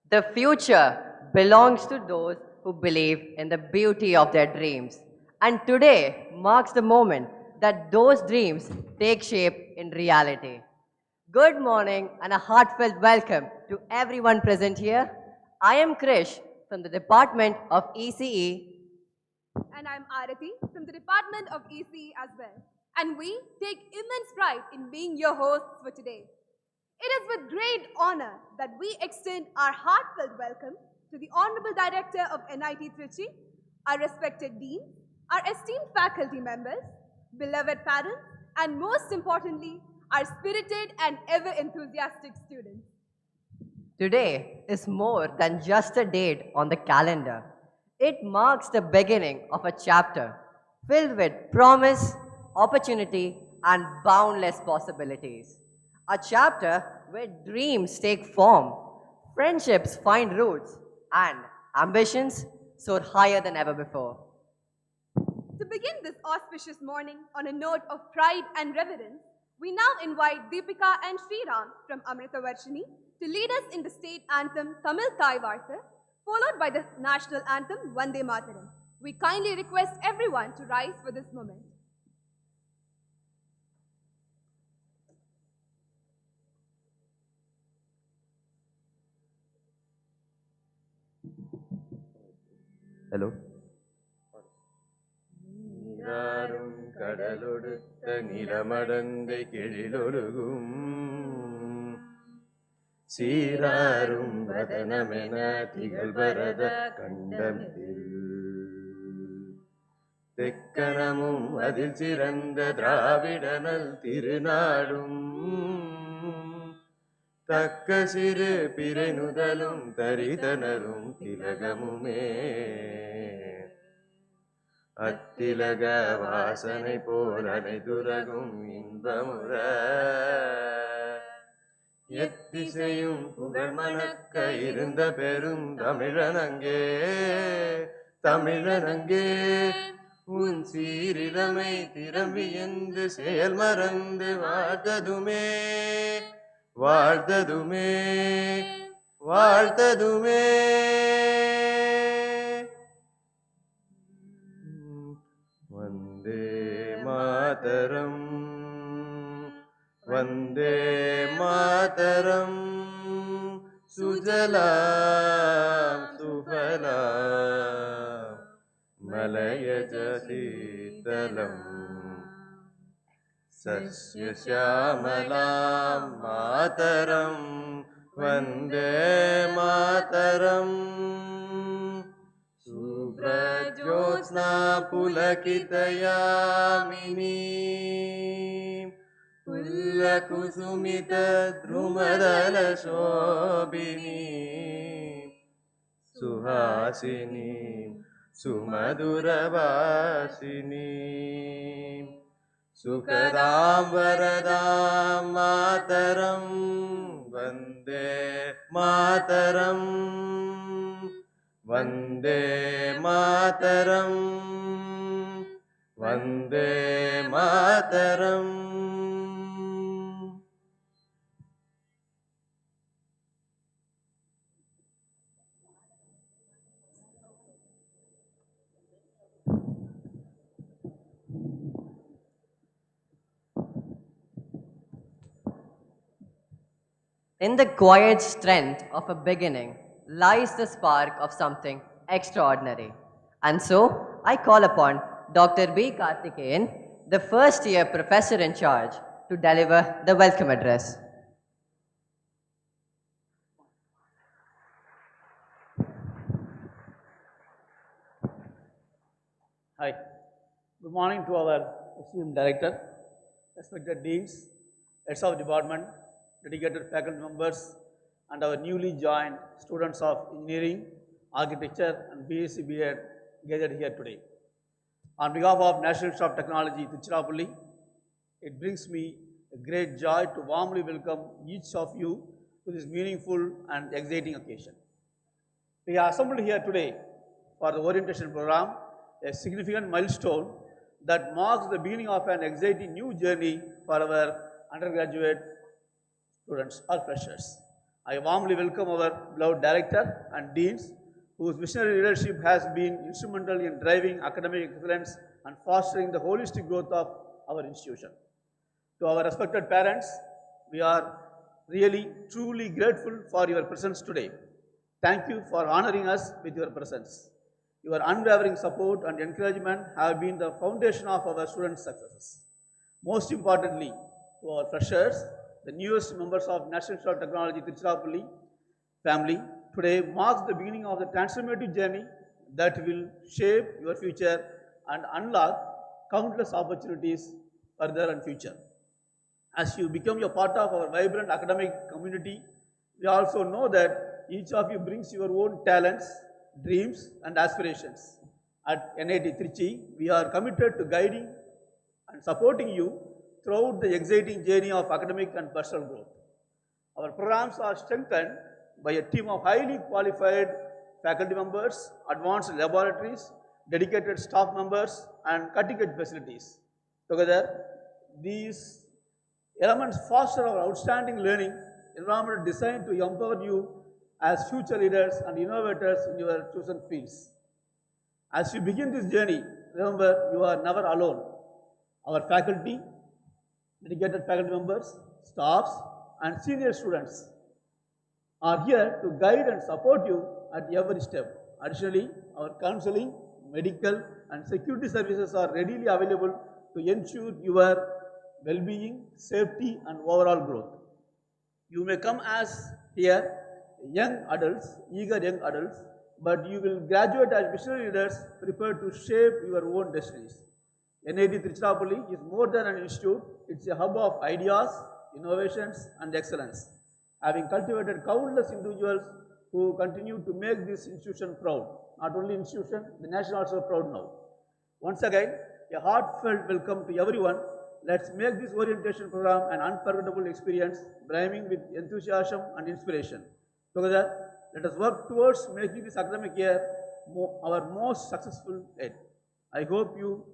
The future belongs to those who believe in the beauty of their dreams. And today marks the moment that those dreams take shape in reality. Good morning and a heartfelt welcome to everyone present here. I am Krish from the Department of ECE. And I'm Arati from the Department of ECE as well. And we take immense pride in being your hosts for today. It is with great honor that we extend our heartfelt welcome to the Honorable Director of NIT Trichy, our respected Dean, our esteemed faculty members, beloved parents, and most importantly, our spirited and ever enthusiastic students. Today is more than just a date on the calendar. It marks the beginning of a chapter filled with promise, opportunity, and boundless possibilities. A chapter where dreams take form, friendships find roots, and ambitions soar higher than ever before. To begin this auspicious morning on a note of pride and reverence, we now invite Deepika and Sriram from Amrita Varshini to lead us in the state anthem Tamil Thai Vartha, followed by the national anthem Vande Mataram. We kindly request everyone to rise for this moment. Hello. நீராறும் கடலொடுத்த நிலமடந்தை கெழிலொழுகும் சீராரும் வதனமென திகழ்பரத கண்டமிதில் தெக்கணமும் அதில் சிறந்த திராவிடனல் திருநாடும் தக்க சிறு பிறைநுதலும் தரிதனரும் திலகமுமே அத்திலக வாசனை போல் அனைதுலகும் இன்பமுற எத்திசையும் புகழ் மணக்க இருந்த பெரும் தமிழனங்கே தமிழனங்கே உன் சீரிலமை திறம்பி என்று செயல் மறந்து வாழ்த்ததுமே வாழ்த்ததுமே வாழ்த்ததுமே வந்தே மாதரம் வந்தே மாதரம் சுஜலாம் சுஃபலாம் மலயஜ சீதலம் सस्यश्यामलां मातरं वन्दे मातरं शुभ्रज्योत्स्ना पुलकितयामिनी पुल्लकुसुमितद्रुमदलशोभिनी सुहासिनी सुमधुरवासिनी सुखदां वरदां मातरं वन्दे मातरं वन्दे मातरं Vande Mataram In the quiet strength of a beginning lies the spark of something extraordinary. And so, I call upon Dr. B. Karthikeyan, the first year professor in charge, to deliver the welcome address. Hi. Good morning to our esteemed director, respected deans, heads of department, dedicated faculty members, and our newly joined students of engineering, architecture, and BSc B.Ed gathered here today. On behalf of National Institute of Technology, Tiruchirappalli, it brings me a great joy to warmly welcome each of you to this meaningful and exciting occasion. We are assembled here today for the orientation program, a significant milestone that marks the beginning of an exciting new journey for our undergraduate students or freshers. I warmly welcome our beloved director and deans whose visionary leadership has been instrumental in driving academic excellence and fostering the holistic growth of our institution. To our respected parents, we are really truly grateful for your presence today. Thank you for honoring us with your presence. Your unwavering support and encouragement have been the foundation of our students' successes. Most importantly, to our freshers, the newest members of National Institute of Technology Tiruchirappalli family, today marks the beginning of the transformative journey that will shape your future and unlock countless opportunities further and future. As you become a part of our vibrant academic community, we also know that each of you brings your own talents, dreams, and aspirations. At NIT Trichy, we are committed to guiding and supporting you throughout the exciting journey of academic and personal growth. Our programs are strengthened by a team of highly qualified faculty members, advanced laboratories, dedicated staff members, and cutting-edge facilities. Together, these elements foster our outstanding learning environment designed to empower you as future leaders and innovators in your chosen fields. As you begin this journey, remember you are never alone. Our faculty, dedicated faculty members, staffs, and senior students are here to guide and support you at every step. Additionally, our counseling, medical, and security services are readily available to ensure your well-being, safety, and overall growth. You may come as here young adults, eager young adults, but you will graduate as visionary leaders prepared to shape your own destinies. NIT Tiruchirappalli is more than an institute, it's a hub of ideas, innovations, and excellence, having cultivated countless individuals who continue to make this institution proud. Not only institution, the nation also proud now. Once again, a heartfelt welcome to everyone. Let's make this orientation program an unforgettable experience, brimming with enthusiasm and inspiration. Together, let us work towards making this academic year our most successful yet. I hope you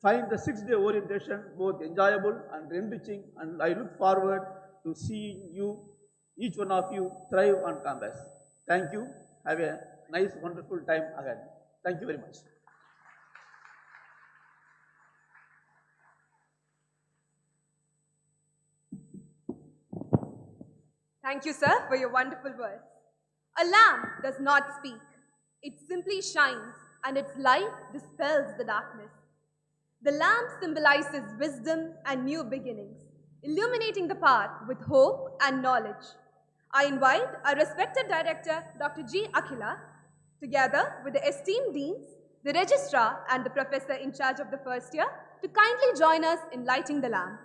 find the 6-day orientation both enjoyable and enriching, and I look forward to seeing you, each one of you, thrive on campus. Thank you. Have a nice, wonderful time ahead. Thank you very much. Thank you, sir, for your wonderful words. A lamp does not speak. It simply shines, and its light dispels the darkness. The lamp symbolizes wisdom and new beginnings, illuminating the path with hope and knowledge. I invite our respected director, Dr. G. Akhila, together with the esteemed deans, the registrar, and the professor in charge of the first year, to kindly join us in lighting the lamp.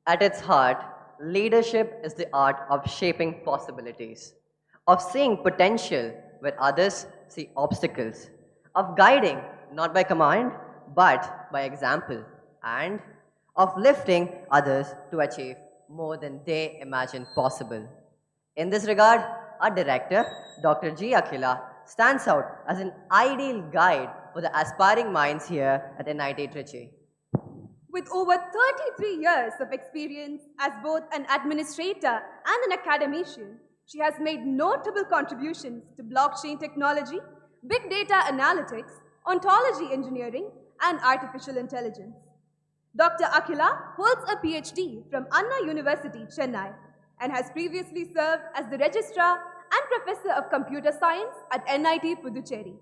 At its heart, leadership is the art of shaping possibilities, of seeing potential where others see obstacles, of guiding not by command but by example, and of lifting others to achieve more than they imagine possible. In this regard, our director, Dr. G. Akhila, stands out as an ideal guide for the aspiring minds here at NIT Trichy. With over 33 years of experience as both an administrator and an academician, she has made notable contributions to blockchain technology, big data analytics, ontology engineering, and artificial intelligence. Dr. Akhila holds a PhD from Anna University, Chennai, and has previously served as the Registrar and Professor of Computer Science at NIT Puducherry.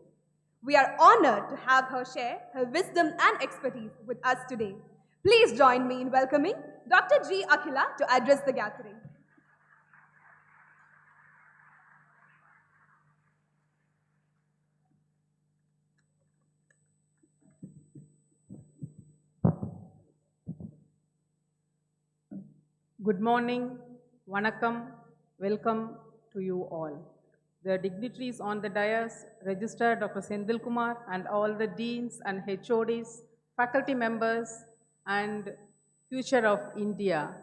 We are honored to have her share her wisdom and expertise with us today. Please join me in welcoming Dr. G. Akhila to address the gathering. Good morning, Vanakkam, welcome to you all. The dignitaries on the dais, Registrar Dr. Sendil Kumar and all the deans and HODs, faculty members and future of India,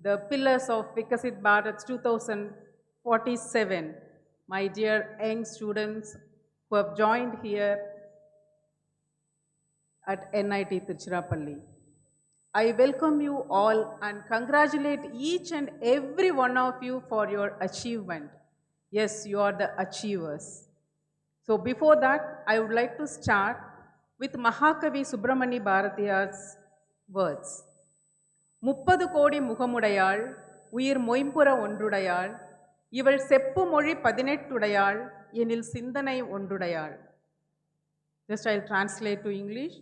the pillars of Vikasit Bharat 2047, my dear young students who have joined here at NIT Tiruchirappalli. I welcome you all and congratulate each and every one of you for your achievement. Yes, you are the achievers. So before that, I would like to start with Mahakavi Subramani Bharatiya's words. முப்பது கோடி முகமுடையாள் உயிர் மொயம்புற ஒன்றுடையாள் இவள் செப்பு மொழி 18 எனில் சிந்தனை ஒன்றுடையாள். Just I'll translate to English.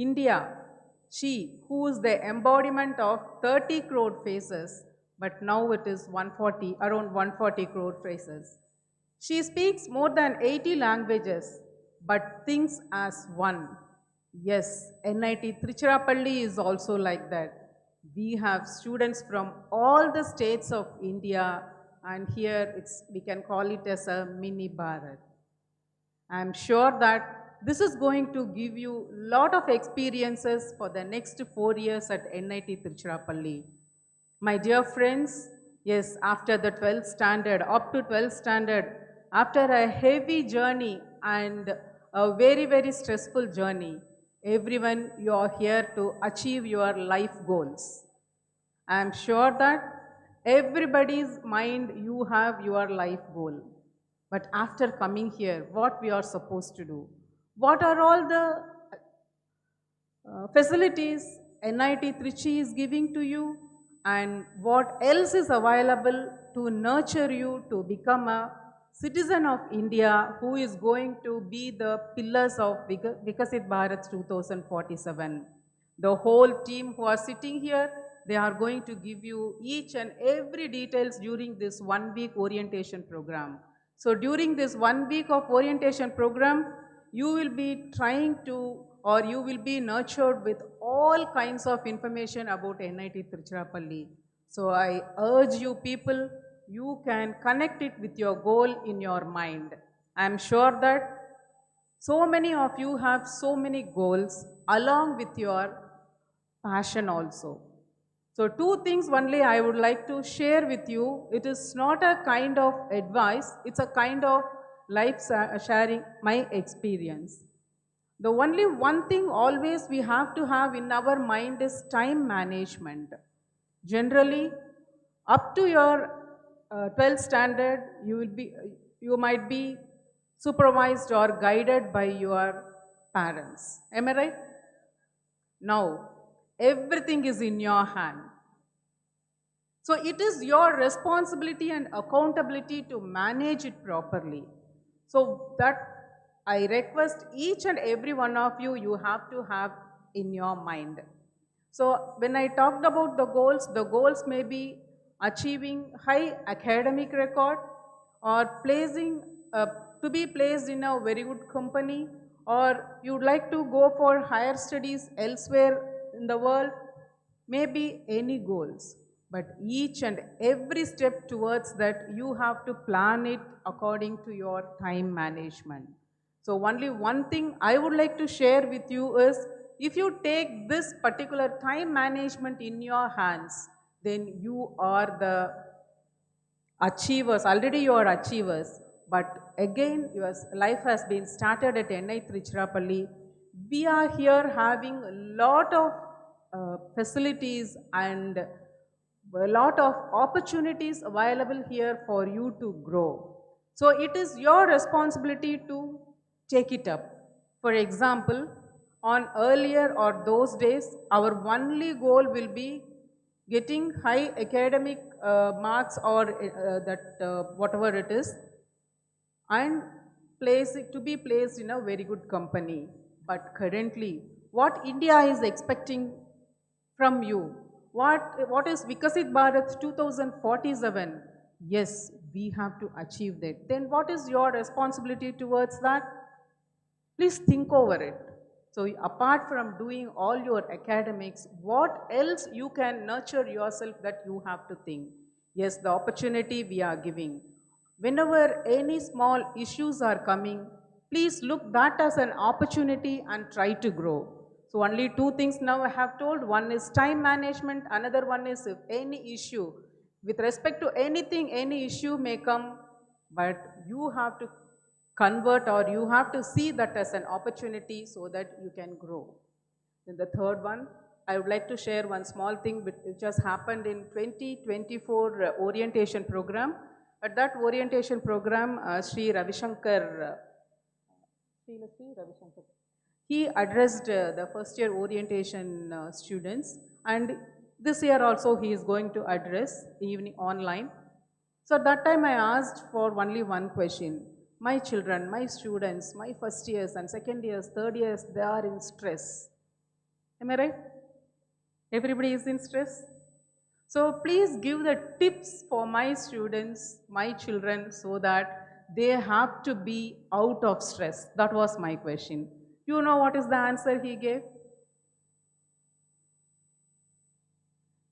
India, she who is the embodiment of 30 crore faces, but now it is 140, around 140 crore faces. She speaks more than 80 languages, but thinks as one. Yes, NIT Tiruchirappalli is also like that. We have students from all the states of India, and here we can call it as a mini Bharat. I am sure that this is going to give you a lot of experiences for the next 4 years at NIT Tiruchirappalli. My dear friends, yes, after the 12th standard, up to 12th standard, after a heavy journey and a very, very stressful journey, everyone, you are here to achieve your life goals. I am sure that everybody's mind, you have your life goal. But after coming here, what we are supposed to do? What are all the facilities NIT Trichy is giving to you, and what else is available to nurture you to become a citizen of India who is going to be the pillars of Vikasit Bharat 2047. The whole team who are sitting here, they are going to give you each and every details during this 1 week orientation program. So during this 1 week of orientation program, you will be trying to, or you will be nurtured with all kinds of information about NIT Tiruchirappalli. So I urge you people, you can connect it with your goal in your mind. I am sure that so many of you have so many goals along with your passion also. So 2 things only I would like to share with you. It is not a kind of advice, it's a kind of life sharing my experience. The only one thing always we have to have in our mind is time management. Generally, up to your 12th standard, you might be supervised or guided by your parents. Am I right? Now, everything is in your hand. So it is your responsibility and accountability to manage it properly. So that I request each and every one of you, you have to have in your mind. So when I talked about the goals may be achieving high academic record, or to be placed in a very good company, or you would like to go for higher studies elsewhere in the world, maybe any goals, but each and every step towards that, you have to plan it according to your time management. So only one thing I would like to share with you is, if you take this particular time management in your hands, then you are the achievers. Already you are achievers, but again your life has been started at NI Trichirappalli. We are here having a lot of facilities and a lot of opportunities available here for you to grow. So it is your responsibility to take it up. For example, on earlier or those days, our only goal will be getting high academic marks or that whatever it is, and to be placed in a very good company. But currently, what India is expecting from you, what is Vikasit Bharat 2047? Yes, we have to achieve that. Then what is your responsibility towards that? Please think over it. So apart from doing all your academics, what else you can nurture yourself, that you have to think. Yes, the opportunity we are giving. Whenever any small issues are coming, please look that as an opportunity and try to grow. So only two things now I have told. One is time management, another one is if any issue. With respect to anything, any issue may come, but you have to convert, or you have to see that as an opportunity so that you can grow. Then the third one, I would like to share one small thing which has happened in 2024 orientation program. At that orientation program, Sri Ravishankar, he addressed the first year orientation students, and this year also he is going to address evening online. So at that time I asked for only one question. My children, my students, my first years and second years, third years, they are in stress. Am I right? Everybody is in stress. So please give the tips for my students, my children, so that they have to be out of stress. That was my question. You know what is the answer he gave?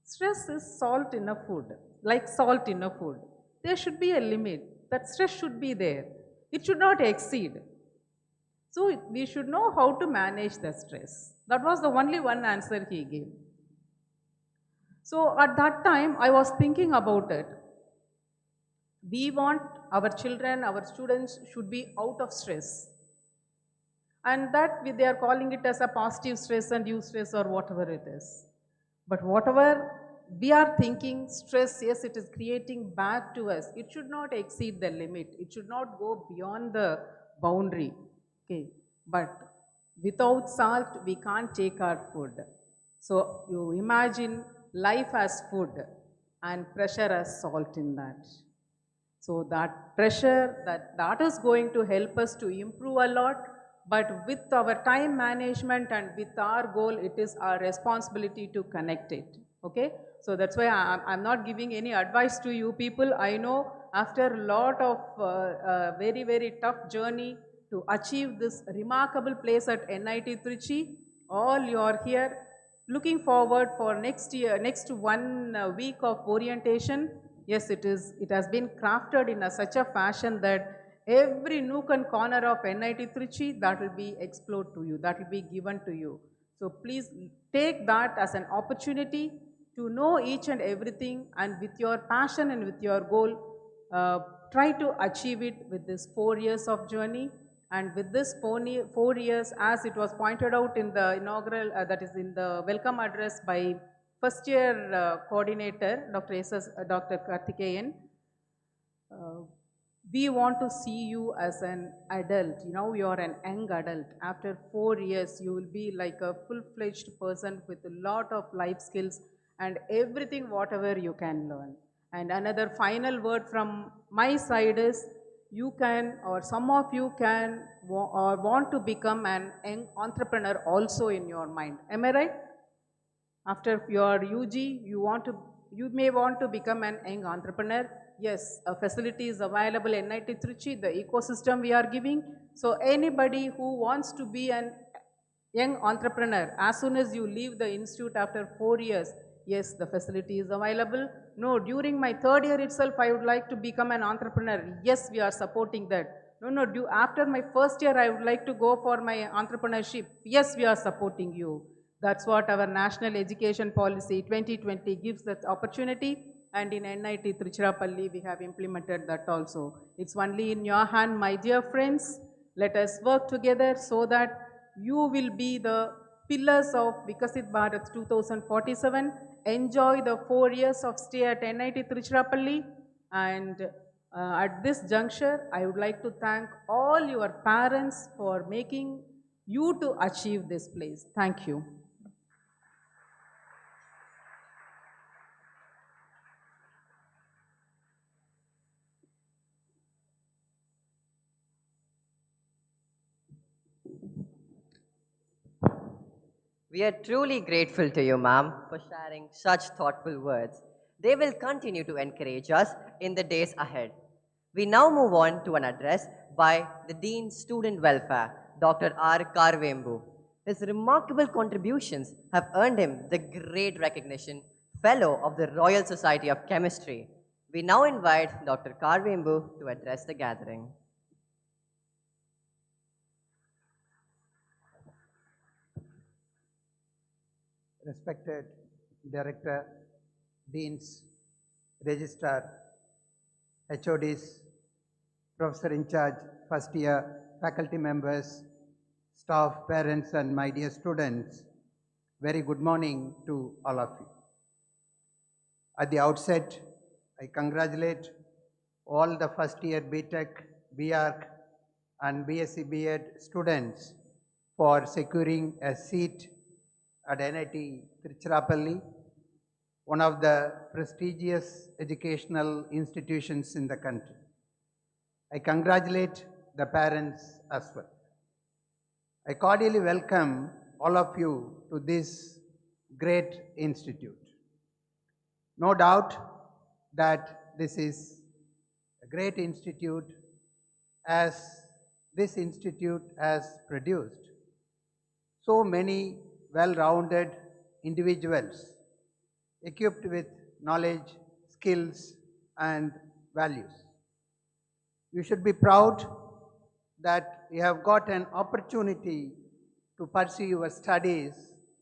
Stress is salt in a food, like salt in a food. There should be a limit. That stress should be there. It should not exceed. So we should know how to manage the stress. That was the only one answer he gave. So at that time, I was thinking about it. We want our children, our students should be out of stress. And that they are calling it as a positive stress and eustress or whatever it is. But whatever we are thinking, stress, yes, it is creating back to us. It should not exceed the limit. It should not go beyond the boundary. Okay. But without salt, we can't take our food. So you imagine life as food and pressure as salt in that. So that pressure, that is going to help us to improve a lot. But with our time management and with our goal, it is our responsibility to connect it. Okay? So that's why I'm not giving any advice to you people. I know after a lot of very, very tough journey to achieve this remarkable place at NIT Trichy, all you are here looking forward for next year, next 1 week of orientation. Yes, it has been crafted in such a fashion that every nook and corner of NIT Trichy, that will be explored to you, that will be given to you. So please take that as an opportunity to know each and everything, and with your passion and with your goal, try to achieve it with this 4 years of journey. And with this 4 years, as it was pointed out in the inaugural, that is in the welcome address by first year coordinator, Dr. Karthikeyan, we want to see you as an adult. You know, you are an young adult. After 4 years, you will be like a full-fledged person with a lot of life skills and everything, whatever you can learn. And another final word from my side is, you can, or some of you can, or want to become an young entrepreneur also in your mind. Am I right? After your UG, you may want to become an young entrepreneur. Yes, a facility is available in NIT Trichy, the ecosystem we are giving. So anybody who wants to be an young entrepreneur, as soon as you leave the institute after 4 years, yes, the facility is available. No, during my third year itself, I would like to become an entrepreneur. Yes, we are supporting that. No, after my first year, I would like to go for my entrepreneurship. Yes, we are supporting you. That's what our National Education Policy 2020 gives that opportunity. And in NIT Tiruchirappalli, we have implemented that also. It's only in your hand, my dear friends. Let us work together so that you will be the pillars of Vikasit Bharat 2047. Enjoy the 4 years of stay at NIT Tiruchirappalli. And at this juncture, I would like to thank all your parents for making you to achieve this place. Thank you. We are truly grateful to you, ma'am, for sharing such thoughtful words. They will continue to encourage us in the days ahead. We now move on to an address by the Dean Student Welfare, Dr. R. Karvembu. His remarkable contributions have earned him the great recognition Fellow of the Royal Society of Chemistry. We now invite Dr. Karvembu to address the gathering. Respected Director, Deans, Registrar, HODs, Professor in charge, first year, faculty members, staff, parents, and my dear students, very good morning to all of you. At the outset, I congratulate all the first year BTech, BArch, and BSc B.Ed students for securing a seat at NIT Tiruchirappalli, one of the prestigious educational institutions in the country. I congratulate the parents as well. I cordially welcome all of you to this great institute. No doubt that this is a great institute, as this institute has produced so many well-rounded individuals equipped with knowledge, skills, and values. You should be proud that you have got an opportunity to pursue your studies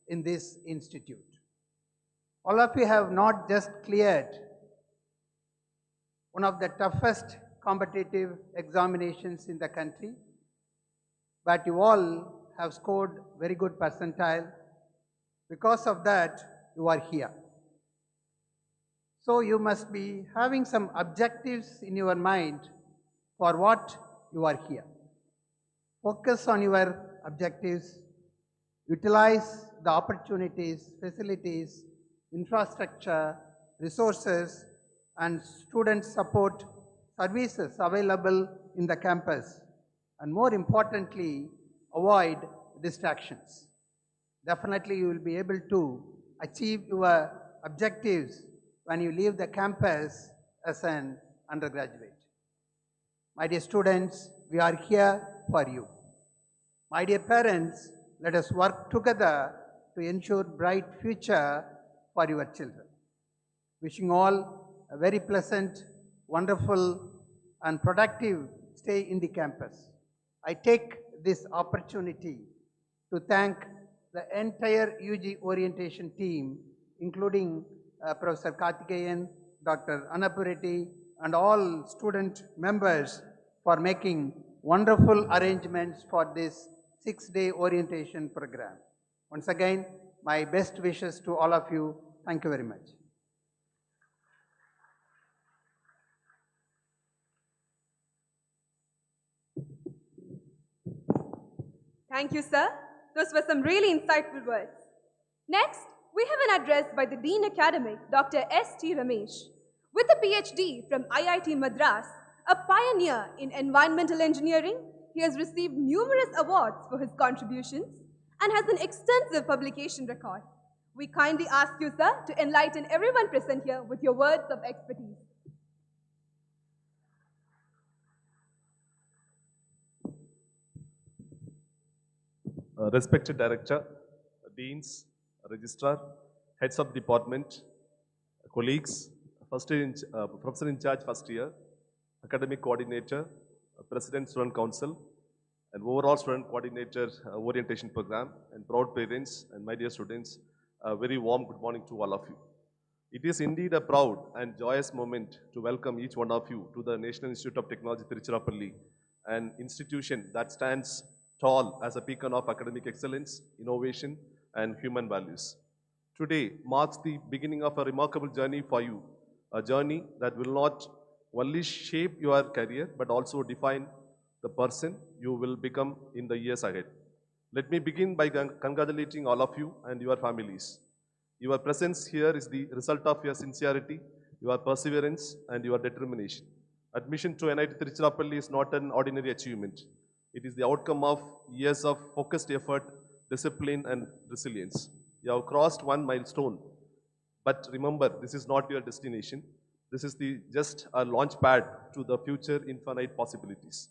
in this institute. All of you have not just cleared one of the toughest competitive examinations in the country, but you all have scored very good percentile. Because of that, you are here. So you must be having some objectives in your mind for what you are here. Focus on your objectives, utilize the opportunities, facilities, infrastructure, resources, and student support services available in the campus, and more importantly, avoid distractions. Definitely you will be able to achieve your objectives when you leave the campus as an undergraduate. My dear students, we are here for you. My dear parents, let us work together to ensure bright future for your children. Wishing all a very pleasant, wonderful, and productive stay in the campus. I take this opportunity to thank the entire UG orientation team, including Professor Karthikeyan, Dr. Anapureti, and all student members for making wonderful arrangements for this 6-day orientation program. Once again, my best wishes to all of you. Thank you very much. Thank you, sir. Those were some really insightful words. Next, we have an address by the Dean Academic, Dr. S.T. Ramesh. With a PhD from IIT Madras, a pioneer in environmental engineering, he has received numerous awards for his contributions and has an extensive publication record. We kindly ask you, sir, to enlighten everyone present here with your words of expertise. respected director, deans, registrar, heads of department, colleagues, professor in charge first year, academic coordinator, president student council, and overall student coordinator orientation program, and proud parents and my dear students, a very warm good morning to all of you. It is indeed a proud and joyous moment to welcome each one of you to the National Institute of Technology Tiruchirappalli, an institution that stands tall as a beacon of academic excellence, innovation, and human values. Today marks the beginning of a remarkable journey for you, a journey that will not only shape your career but also define the person you will become in the years ahead. Let me begin by congratulating all of you and your families. Your presence here is the result of your sincerity, your perseverance, and your determination. Admission to NIT Tiruchirappalli is not an ordinary achievement. It is the outcome of years of focused effort, discipline, and resilience. You have crossed one milestone, but remember, this is not your destination. This is just a launch pad to the future infinite possibilities.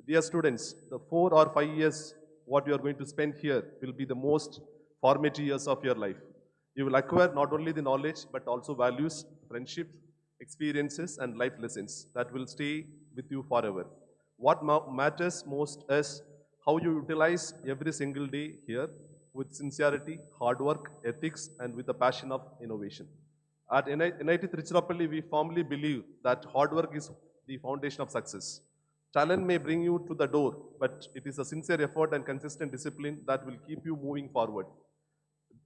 Dear students, the 4 or 5 years what you are going to spend here will be the most formative years of your life. You will acquire not only the knowledge but also values, friendships, experiences, and life lessons that will stay with you forever. What matters most is how you utilize every single day here with sincerity, hard work, ethics, and with a passion of innovation. At NIT Tiruchirappalli, we firmly believe that hard work is the foundation of success. Talent may bring you to the door, but it is a sincere effort and consistent discipline that will keep you moving forward.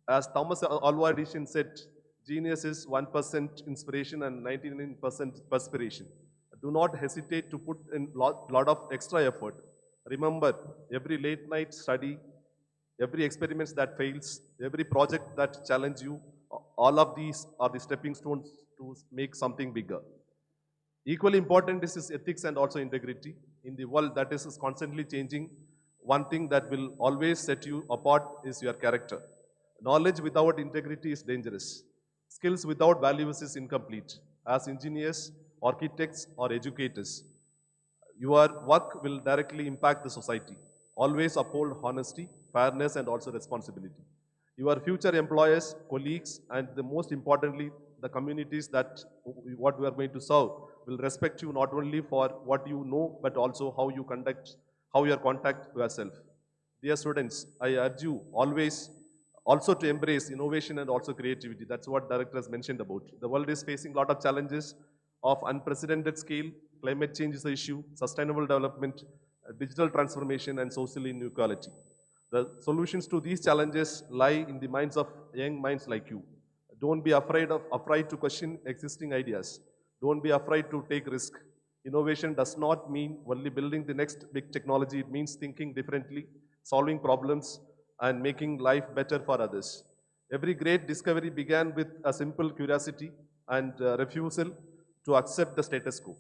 As Thomas Alva Edison said, genius is 1% inspiration and 99% perspiration. Do not hesitate to put in lot of extra effort. Remember, every late night study, every experiment that fails, every project that challenges you, all of these are the stepping stones to make something bigger. Equally important is ethics and also integrity. In the world that is constantly changing, one thing that will always set you apart is your character. Knowledge without integrity is dangerous. Skills without values is incomplete. As engineers, architects, or educators, your work will directly impact the society. Always uphold honesty, fairness, and also responsibility. Your future employers, colleagues, and the most importantly, the communities that what we are going to serve will respect you not only for what you know, but also how you conduct yourself. Dear students, I urge you always also to embrace innovation and also creativity. That's what director has mentioned about. The world is facing a lot of challenges of unprecedented scale. Climate change is the issue, sustainable development, digital transformation, and social inequality. The solutions to these challenges lie in the minds of young minds like you. Don't be afraid to question existing ideas. Don't be afraid to take risk. Innovation does not mean only building the next big technology. It means thinking differently, solving problems, and making life better for others. Every great discovery began with a simple curiosity and refusal to accept the status quo.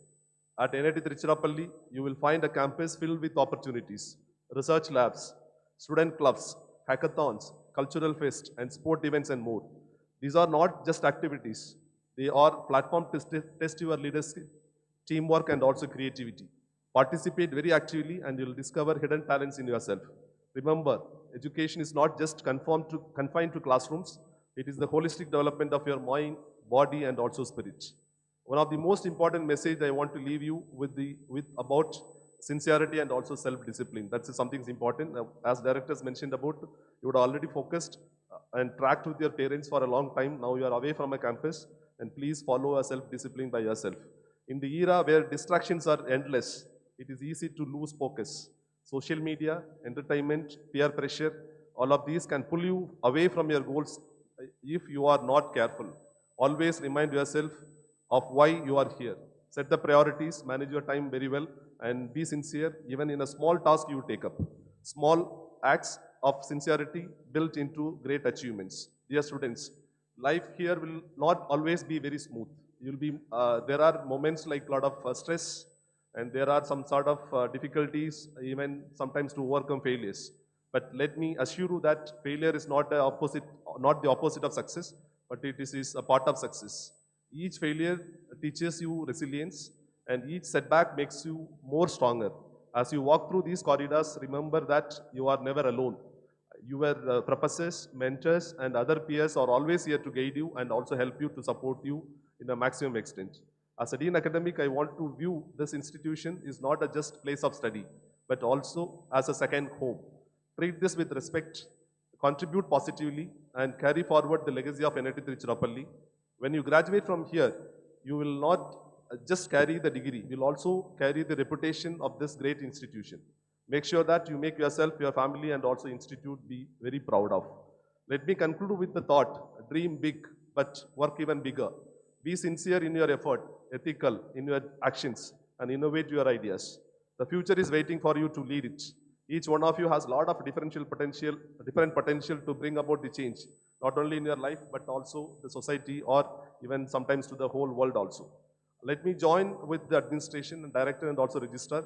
At NIT Tiruchirappalli, you will find a campus filled with opportunities, research labs, student clubs, hackathons, cultural fest, and sport events and more. These are not just activities. They are platform to test your leadership, teamwork, and also creativity. Participate very actively and you'll discover hidden talents in yourself. Remember, education is not just confined to classrooms. It is the holistic development of your mind, body, and also spirit. One of the most important message I want to leave you with about sincerity and also self-discipline. That's something important. As directors mentioned about, you would already focused and tracked with your parents for a long time. Now you are away from a campus, and please follow a self-discipline by yourself. In the era where distractions are endless, it is easy to lose focus. Social media, entertainment, peer pressure, all of these can pull you away from your goals if you are not careful. Always remind yourself of why you are here. Set the priorities, manage your time very well, and be sincere even in a small task you take up. Small acts of sincerity built into great achievements. Dear students, life here will not always be very smooth. There are moments like a lot of stress, and there are some sort of difficulties, even sometimes to overcome failures. But let me assure you that failure is not the opposite of success, but it is a part of success. Each failure teaches you resilience, and each setback makes you more stronger. As you walk through these corridors, remember that you are never alone. Your professors, mentors, and other peers are always here to guide you and also help you to support you in a maximum extent. As a Dean Academic, I want to view this institution is not a just place of study, but also as a second home. Treat this with respect, contribute positively, and carry forward the legacy of NIT Tiruchirappalli. When you graduate from here, you will not just carry the degree, you will also carry the reputation of this great institution. Make sure that you make yourself, your family, and also institute be very proud of. Let me conclude with the thought, dream big, but work even bigger. Be sincere in your effort, ethical in your actions, and innovate your ideas. The future is waiting for you to lead it. Each one of you has a lot of different potential to bring about the change, not only in your life, but also the society or even sometimes to the whole world also. Let me join with the administration and director and also registrar,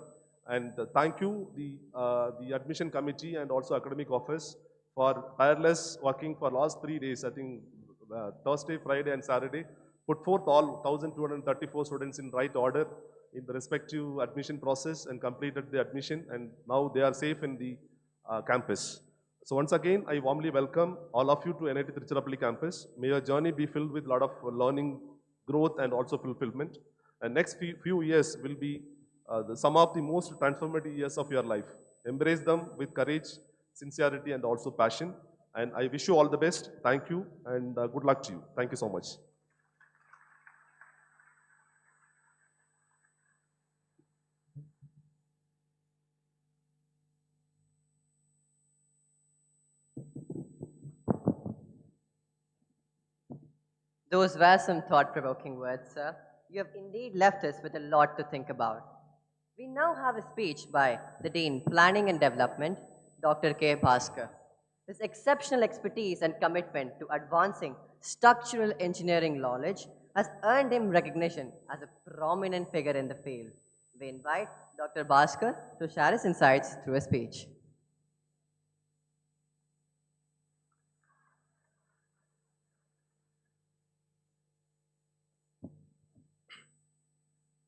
and thank you, the admission committee and also academic office for tireless working for last 3 days. I think Thursday, Friday, and Saturday, put forth all 1,234 students in right order in the respective admission process and completed the admission, and now they are safe in the campus. So once again, I warmly welcome all of you to NIT Tiruchirappalli campus. May your journey be filled with a lot of learning, growth, and also fulfillment. And next few years will be some of the most transformative years of your life. Embrace them with courage, sincerity, and also passion. And I wish you all the best. Thank you, and good luck to you. Thank you so much. Those were some thought-provoking words, sir. You have indeed left us with a lot to think about. We now have a speech by the Dean, Planning and Development, Dr. K. Bhaskar. His exceptional expertise and commitment to advancing structural engineering knowledge has earned him recognition as a prominent figure in the field. We invite Dr. Bhaskar to share his insights through a speech.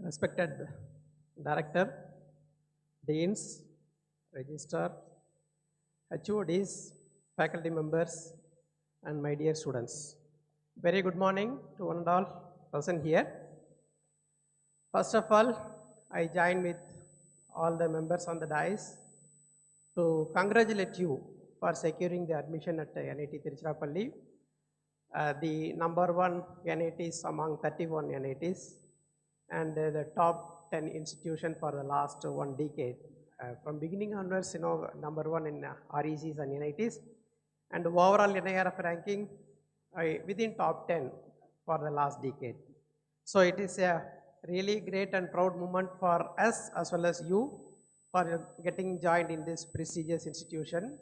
Respected Director, Deans, Registrar, HODs, faculty members, and my dear students. Very good morning to one and all present here. First of all, I join with all the members on the dais to congratulate you for securing the admission at NIT Tiruchirappalli, the number 1 NITs among 31 NITs, and the top 10 institution for the last 1 decade. From beginning onwards, number 1 in RECs and NITs, and overall NIRF ranking within top 10 for the last decade. So it is a really great and proud moment for us as well as you for getting joined in this prestigious institution.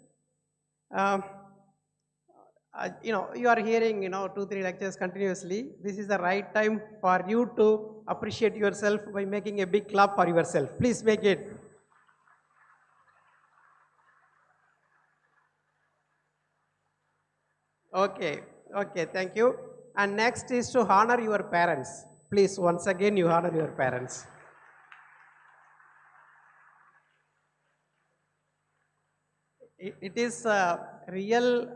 You are hearing 2-3 lectures continuously. This is the right time for you to appreciate yourself by making a big clap for yourself. Please make it. Okay, thank you. And next is to honor your parents. Please, once again, you honor your parents. It is a real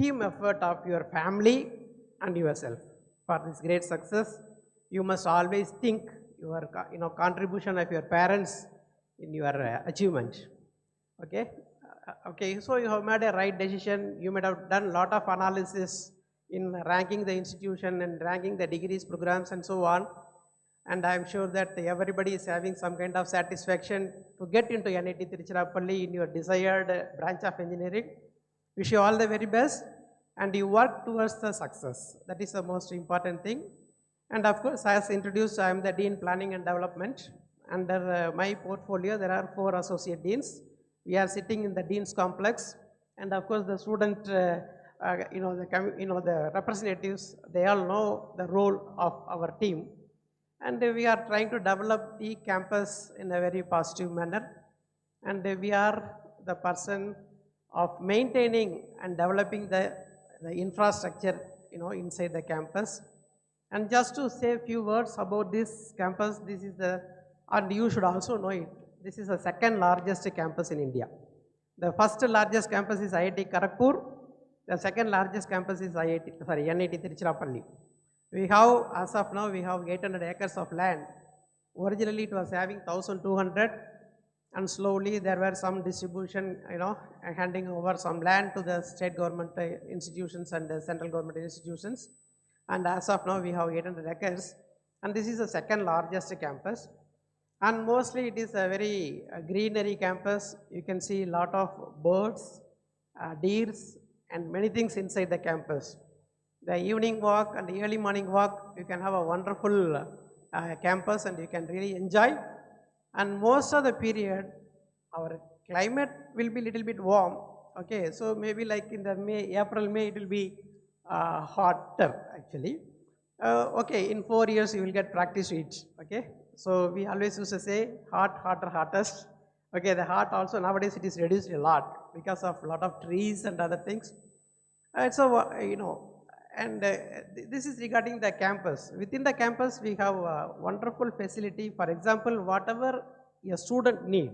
team effort of your family and yourself for this great success. You must always think your contribution of your parents in your achievement. Okay, so you have made a right decision. You might have done a lot of analysis in ranking the institution and ranking the degrees, programs, and so on. And I am sure that everybody is having some kind of satisfaction to get into NIT Tiruchirappalli in your desired branch of engineering. Wish you all the very best, and you work towards the success. That is the most important thing. And of course, as introduced, I am the Dean Planning and Development. Under my portfolio, there are 4 associate deans. We are sitting in the Dean's Complex, and of course, the student, the representatives, they all know the role of our team. And we are trying to develop the campus in a very positive manner. And we are the person of maintaining and developing the infrastructure, inside the campus. And just to say a few words about this campus, and you should also know it, this is the 2nd largest campus in India. The first largest campus is IIT Kharagpur. The second largest campus is NIT Tiruchirappalli. We have, as of now, we have 800 acres of land. Originally, it was having 1,200, and slowly there were some distribution, handing over some land to the state government institutions and the central government institutions. And as of now, we have 800 acres, and this is the second largest campus. And mostly it is a very greenery campus. You can see a lot of birds, deers, and many things inside the campus. The evening walk and the early morning walk, you can have a wonderful campus and you can really enjoy. And most of the period, our climate will be little bit warm. Okay, so maybe like in the April, May, it will be hotter actually. Okay, in 4 years you will get practice to it. Okay, so we always used to say hot, hotter, hottest. Okay, the hot also nowadays it is reduced a lot because of a lot of trees and other things. So and this is regarding the campus. Within the campus we have a wonderful facility. For example, whatever a student need,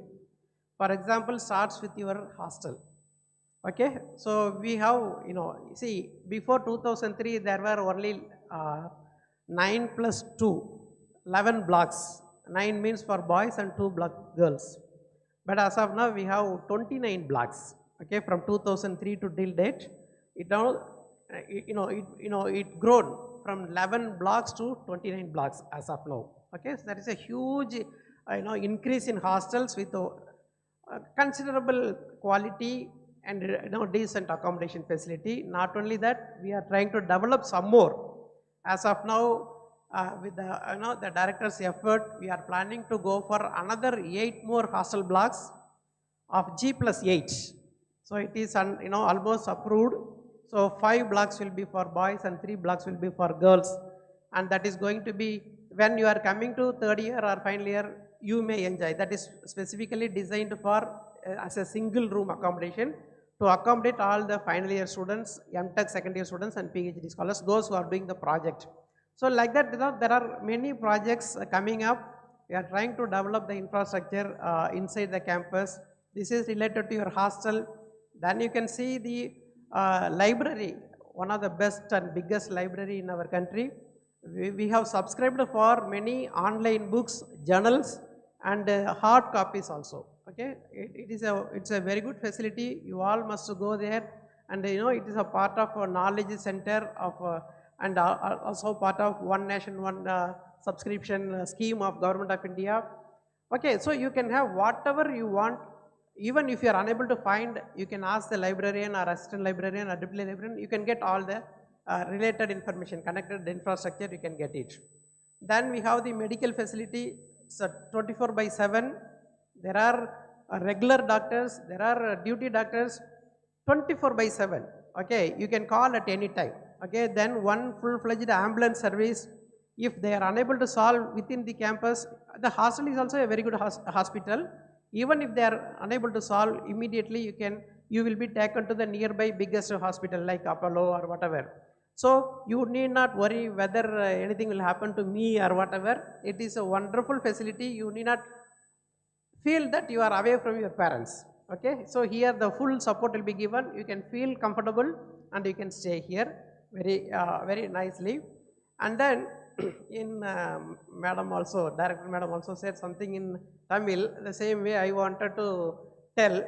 for example, starts with your hostel. Okay, so we have, see, before 2003 there were only 9 plus 2, 11 blocks. 9 means for boys and 2 block girls. But as of now we have 29 blocks. Okay, from 2003 to till date, it now, it grown from 11 blocks to 29 blocks as of now. Okay, so that is a huge, increase in hostels with considerable quality and decent accommodation facility. Not only that, we are trying to develop some more. As of now, with the director's effort, we are planning to go for another 8 more hostel blocks of G+8. So it is almost approved. So 5 blocks will be for boys and 3 blocks will be for girls, and that is going to be when you are coming to third year or final year, you may enjoy. That is specifically designed for as a single room accommodation to accommodate all the final year students, MTech second year students and PhD scholars, those who are doing the project. So like that, there are many projects coming up. We are trying to develop the infrastructure inside the campus. This is related to your hostel. Then you can see the library, one of the best and biggest library in our country. We have subscribed for many online books, journals, and hard copies also. Okay, it's a very good facility. You all must go there, and it is a part of a knowledge center of and also part of One Nation One subscription scheme of Government of India. Okay, so you can have whatever you want. Even if you are unable to find, you can ask the librarian or assistant librarian or deputy librarian, you can get all the related information, connected infrastructure, you can get it. Then we have the medical facility, it's 24/7. There are regular doctors, there are duty doctors, 24/7. Okay, you can call at any time. Okay, then one full-fledged ambulance service. If they are unable to solve within the campus, the hostel is also a very good hospital. Even if they are unable to solve immediately, you will be taken to the nearby biggest hospital like Apollo or whatever. So you need not worry whether anything will happen to me or whatever. It is a wonderful facility. You need not feel that you are away from your parents. Okay, so here the full support will be given. You can feel comfortable and you can stay here very nicely. And then in Director Madam also said something in Tamil, the same way I wanted to tell.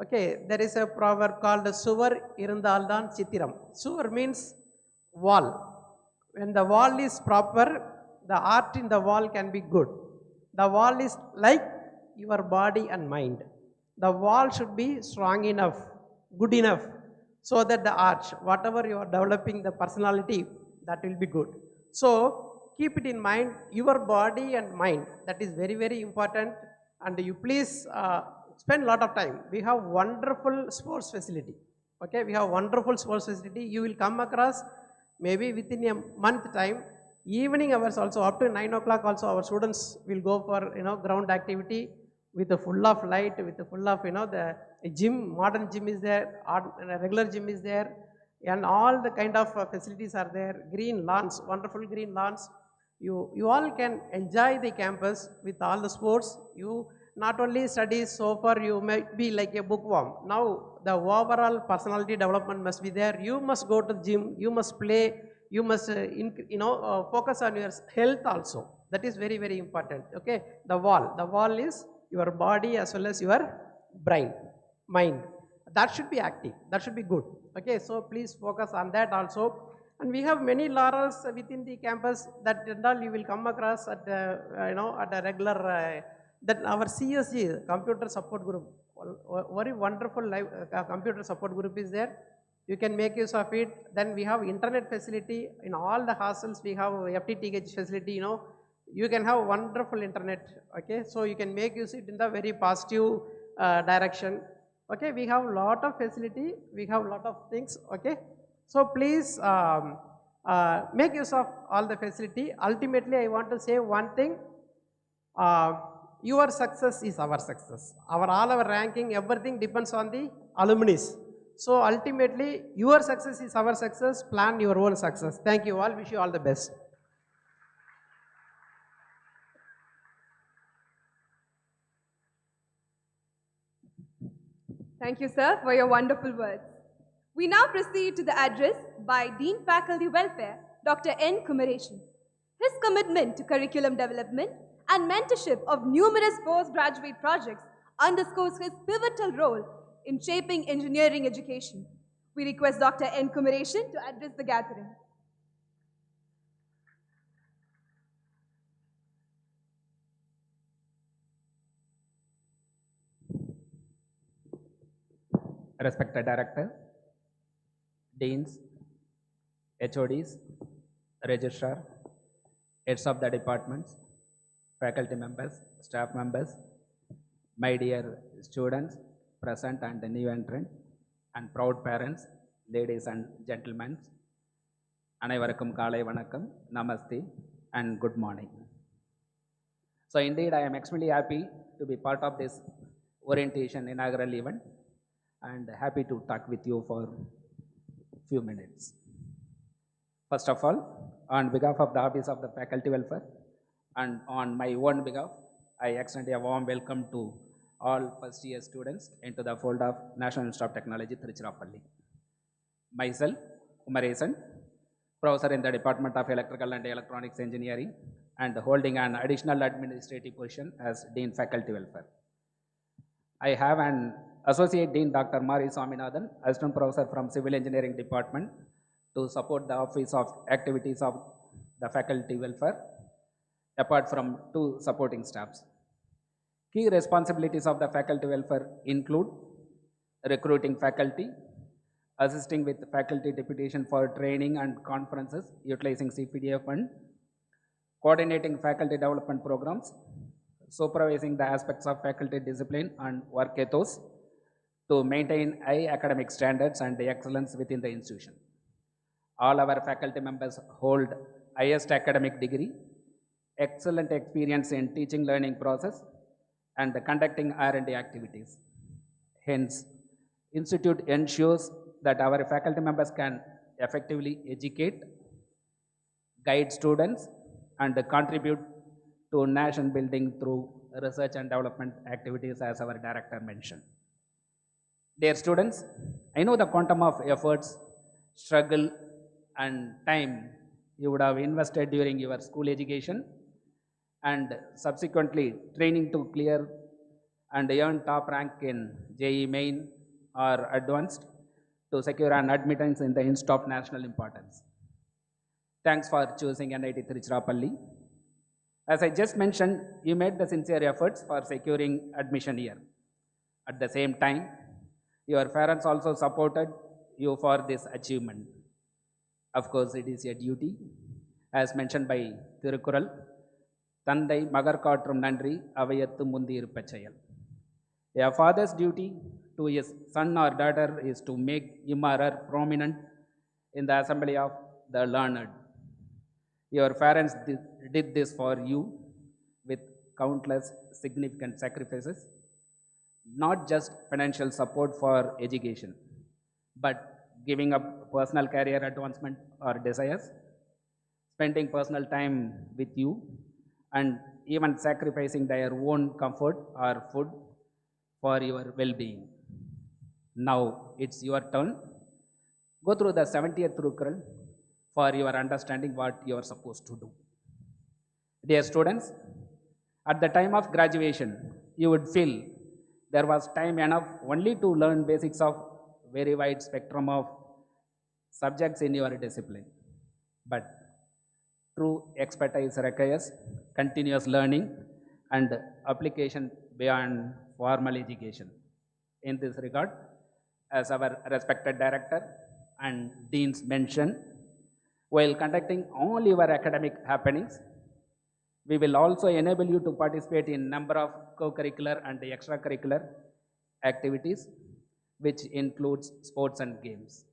Okay, there is a proverb called Suvar Irundaldan Chittiram. Suvar means wall. When the wall is proper, the art in the wall can be good. The wall is like your body and mind. The wall should be strong enough, good enough, so that the art, whatever you are developing the personality, that will be good. So keep it in mind, your body and mind, that is very, very important, and you please spend a lot of time. We have wonderful sports facility. Okay, we have wonderful sports facility. You will come across maybe within a month time, evening hours also, up to 9 o'clock also our students will go for ground activity with a full of light, with a full of the gym, modern gym is there, regular gym is there, and all the kind of facilities are there. Green lawns, wonderful green lawns. You all can enjoy the campus with all the sports. You not only studies, so far you might be like a bookworm. Now the overall personality development must be there. You must go to the gym, you must play, you must focus on your health also. That is very, very important. Okay, the wall is your body as well as your brain, mind. That should be active, that should be good. Okay, so please focus on that also. And we have many laurels within the campus that and all you will come across at at a regular that our CSG computer support group, very wonderful live computer support group is there. You can make use of it. Then we have internet facility in all the hostels. We have FTTH facility. You can have wonderful internet. Okay, so you can make use it in the very positive direction. Okay, we have lot of facility. We have lot of things. Okay, so please make use of all the facility. Ultimately, I want to say one thing. Your success is our success. All our ranking, everything depends on the alumni. So ultimately, your success is our success. Plan your own success. Thank you all. Wish you all the best. Thank you, sir, for your wonderful words. We now proceed to the address by Dean Faculty Welfare, Dr. N. Kumaresan. His commitment to curriculum development and mentorship of numerous postgraduate projects underscores his pivotal role in shaping engineering education. We request Dr. N. Kumaresan to address the gathering. Respected Director, Deans, HODs, Registrar, heads of the departments, faculty members, staff members, my dear students, present and new entrant, and proud parents, ladies and gentlemen, Anaivarakkum Kalai Vanakkam, Namaste, and good morning. So indeed, I am extremely happy to be part of this orientation inaugural event and happy to talk with you for few minutes. First of all, on behalf of the Office of the Faculty Welfare and on my own behalf, I extend a warm welcome to all first year students into the fold of National Institute of Technology, Tiruchirappalli. Myself, Kumaresan, professor in the Department of Electrical and Electronics Engineering and holding an additional administrative position as Dean Faculty Welfare. I have an Associate Dean Dr. Mari Swaminathan, Assistant Professor from Civil Engineering Department to support the office of activities of the Faculty Welfare, apart from 2 supporting staffs. Key responsibilities of the Faculty Welfare include recruiting faculty, assisting with faculty deputation for training and conferences utilizing CPDF fund, coordinating faculty development programs, supervising the aspects of faculty discipline and work ethos to maintain high academic standards and excellence within the institution. All our faculty members hold highest academic degree, excellent experience in teaching learning process, and conducting R&D activities. Hence, Institute ensures that our faculty members can effectively educate, guide students, and contribute to nation building through research and development activities, as our director mentioned. Dear students, I know the quantum of efforts, struggle, and time you would have invested during your school education and subsequently training to clear and earn top rank in JEE Main or Advanced to secure an admittance in the Institute of National Importance. Thanks for choosing NIT Tiruchirappalli. As I just mentioned, you made the sincere efforts for securing admission here. At the same time, your parents also supported you for this achievement. Of course, it is a duty, as mentioned by Thirukural, Thandai Magar Kaatrum Nandri Avayattu Mundi Irupachayal. A father's duty to his son or daughter is to make him or her prominent in the assembly of the learned. Your parents did this for you with countless significant sacrifices, not just financial support for education, but giving up personal career advancement or desires, spending personal time with you, and even sacrificing their own comfort or food for your well-being. Now it's your turn. Go through the 70th Rukral for your understanding what you are supposed to do. Dear students, at the time of graduation, you would feel there was time enough only to learn basics of very wide spectrum of subjects in your discipline. But true expertise requires continuous learning and application beyond formal education. In this regard, as our respected director and deans mentioned, while conducting all your academic happenings, we will also enable you to participate in number of co-curricular and extracurricular activities, which includes sports and games.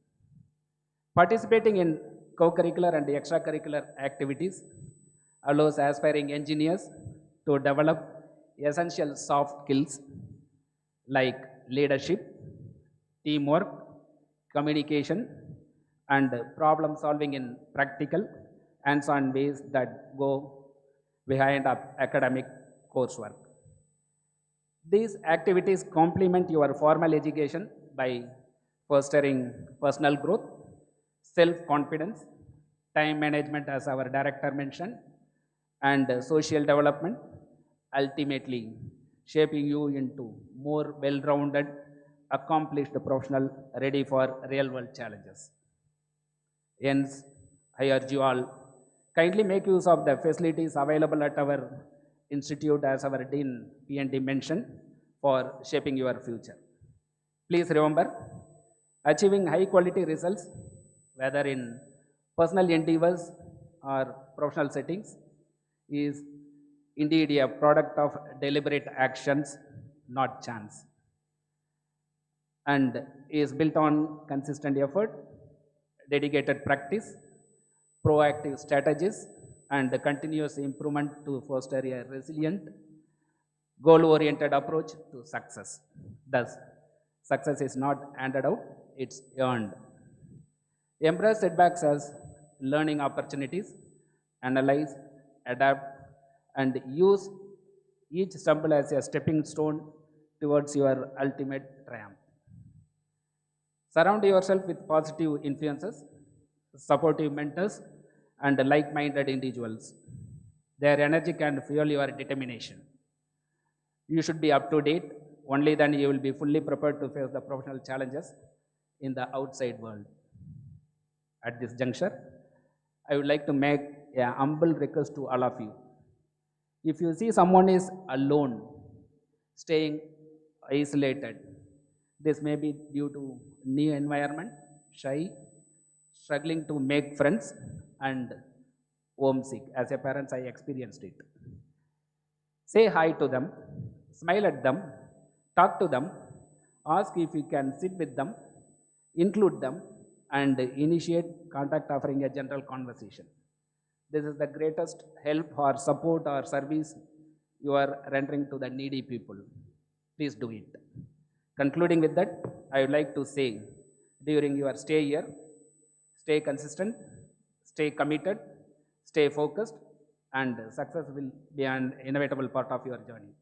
Participating in co-curricular and extracurricular activities allows aspiring engineers to develop essential soft skills like leadership, teamwork, communication, and problem solving in practical hands-on ways that go behind academic coursework. These activities complement your formal education by fostering personal growth, self-confidence, time management as our director mentioned, and social development, ultimately shaping you into more well-rounded, accomplished professional ready for real-world challenges. Hence, I urge you all, kindly make use of the facilities available at our institute as our Dean P&D mentioned for shaping your future. Please remember, achieving high quality results, whether in personal endeavors or professional settings, is indeed a product of deliberate actions, not chance, and is built on consistent effort, dedicated practice, proactive strategies, and continuous improvement to foster a resilient, goal-oriented approach to success. Thus, success is not handed out, it's earned. Embrace setbacks as learning opportunities, analyze, adapt, and use each stumble as a stepping stone towards your ultimate triumph. Surround yourself with positive influences, supportive mentors, and like-minded individuals. Their energy can fuel your determination. You should be up to date, only then you will be fully prepared to face the professional challenges in the outside world. At this juncture, I would like to make a humble request to all of you. If you see someone is alone, staying isolated, this may be due to new environment, shy, struggling to make friends, and homesick. As a parent, I experienced it. Say hi to them, smile at them, talk to them, ask if you can sit with them, include them, and initiate contact offering a general conversation. This is the greatest help or support or service you are rendering to the needy people. Please do it. Concluding with that, I would like to say, during your stay here, stay consistent, stay committed, stay focused, and success will be an inevitable part of your journey.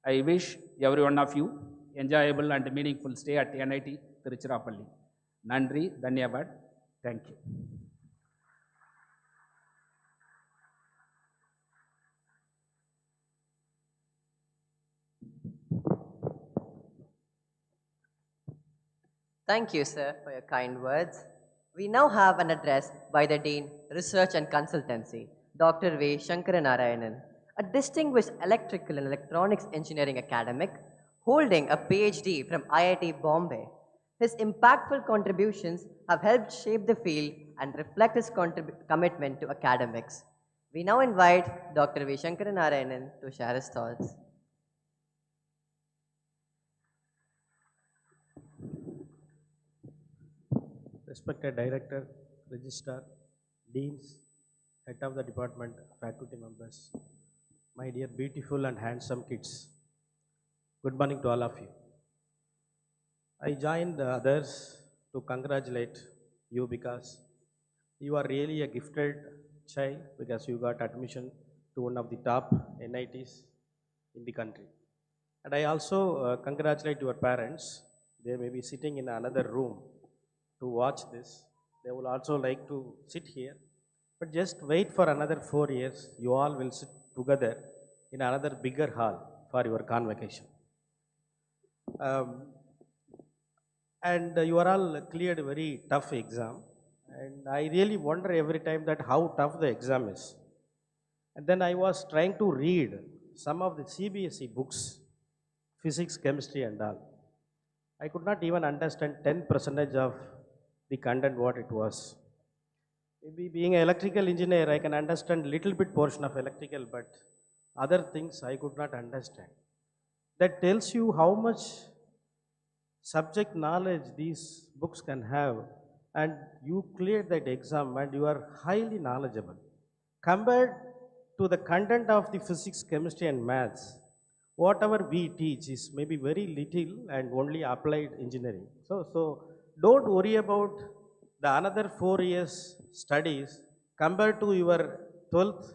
I wish every one of you enjoyable and meaningful stay at NIT Tiruchirappalli. Nandri, Dhanyavad. Thank you. Thank you, sir, for your kind words. We now have an address by the Dean, Research and Consultancy, Dr. V. Shankaranarayanan, a distinguished electrical and electronics engineering academic holding a PhD from IIT Bombay. His impactful contributions have helped shape the field and reflect his commitment to academics. We now invite Dr. V. Shankaranarayanan to share his thoughts. Respected Director, Registrar, Deans, Head of the Department, faculty members, my dear beautiful and handsome kids, good morning to all of you. I joined others to congratulate you because you are really a gifted child because you got admission to one of the top NITs in the country. And I also congratulate your parents. They may be sitting in another room to watch this. They will also like to sit here. But just wait for another 4 years. You all will sit together in another bigger hall for your convocation. And you are all cleared a very tough exam. And I really wonder every time that how tough the exam is. And then I was trying to read some of the CBSE books, physics, chemistry and all. I could not even understand 10% of the content what it was. Maybe being an electrical engineer, I can understand little bit portion of electrical, but other things I could not understand. That tells you how much subject knowledge these books can have, and you cleared that exam and you are highly knowledgeable. Compared to the content of the physics, chemistry and maths, whatever we teach is maybe very little and only applied engineering. So don't worry about the another 4 years studies compared to your 12th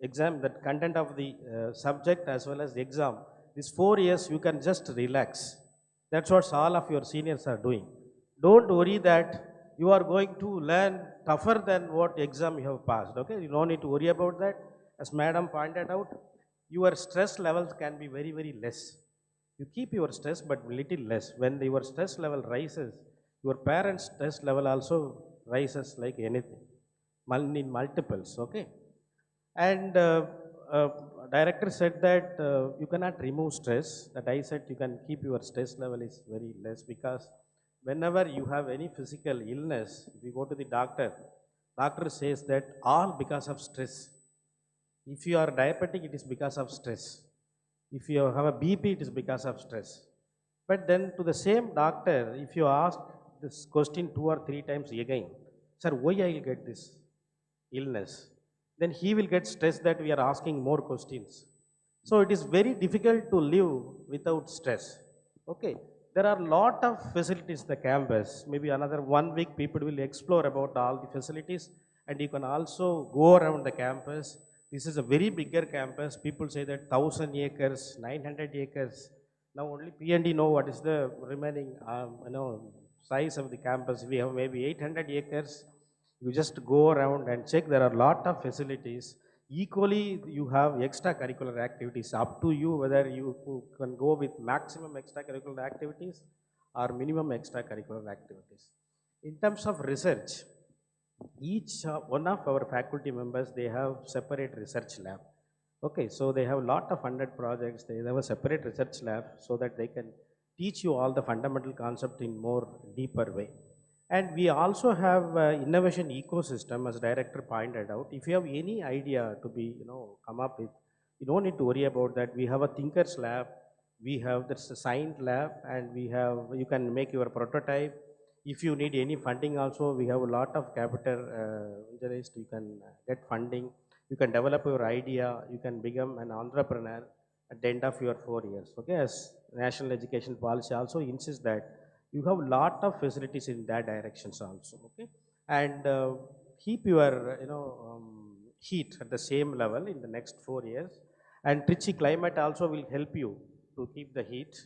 exam, that content of the subject as well as the exam. These 4 years you can just relax. That's what all of your seniors are doing. Don't worry that you are going to learn tougher than what exam you have passed. Okay, you don't need to worry about that. As madam pointed out, your stress levels can be very, very less. You keep your stress but little less. When your stress level rises, your parents' stress level also rises like anything, in multiples, okay? And director said that you cannot remove stress. That I said you can keep your stress level is very less, because whenever you have any physical illness, if you go to the doctor, doctor says that all because of stress. If you are diabetic, it is because of stress. If you have a BP, it is because of stress. But then to the same doctor, if you ask this question 2 or 3 times again, sir, why I will get this illness? Then he will get stressed that we are asking more questions. So it is very difficult to live without stress. Okay, there are a lot of facilities in the campus. Maybe another 1 week people will explore about all the facilities, and you can also go around the campus. This is a very bigger campus. People say that 1,000 acres, 900 acres. Now only P&D know what is the remaining size of the campus. We have maybe 800 acres. You just go around and check. There are a lot of facilities. Equally, you have extracurricular activities. Up to you whether you can go with maximum extracurricular activities or minimum extracurricular activities. In terms of research, each one of our faculty members, they have separate research lab. Okay, so they have a lot of funded projects. They have a separate research lab so that they can teach you all the fundamental concept in more deeper way. And we also have innovation ecosystem, as director pointed out. If you have any idea to be, come up with, you don't need to worry about that. We have a thinkers lab, we have this science lab, and you can make your prototype. If you need any funding also, we have a lot of capital interest. You can get funding. You can develop your idea. You can become an entrepreneur at the end of your 4 years. Okay, as national education policy also insists that you have a lot of facilities in that directions also. Okay, and keep your heat at the same level in the next 4 years. And Trichy climate also will help you to keep the heat.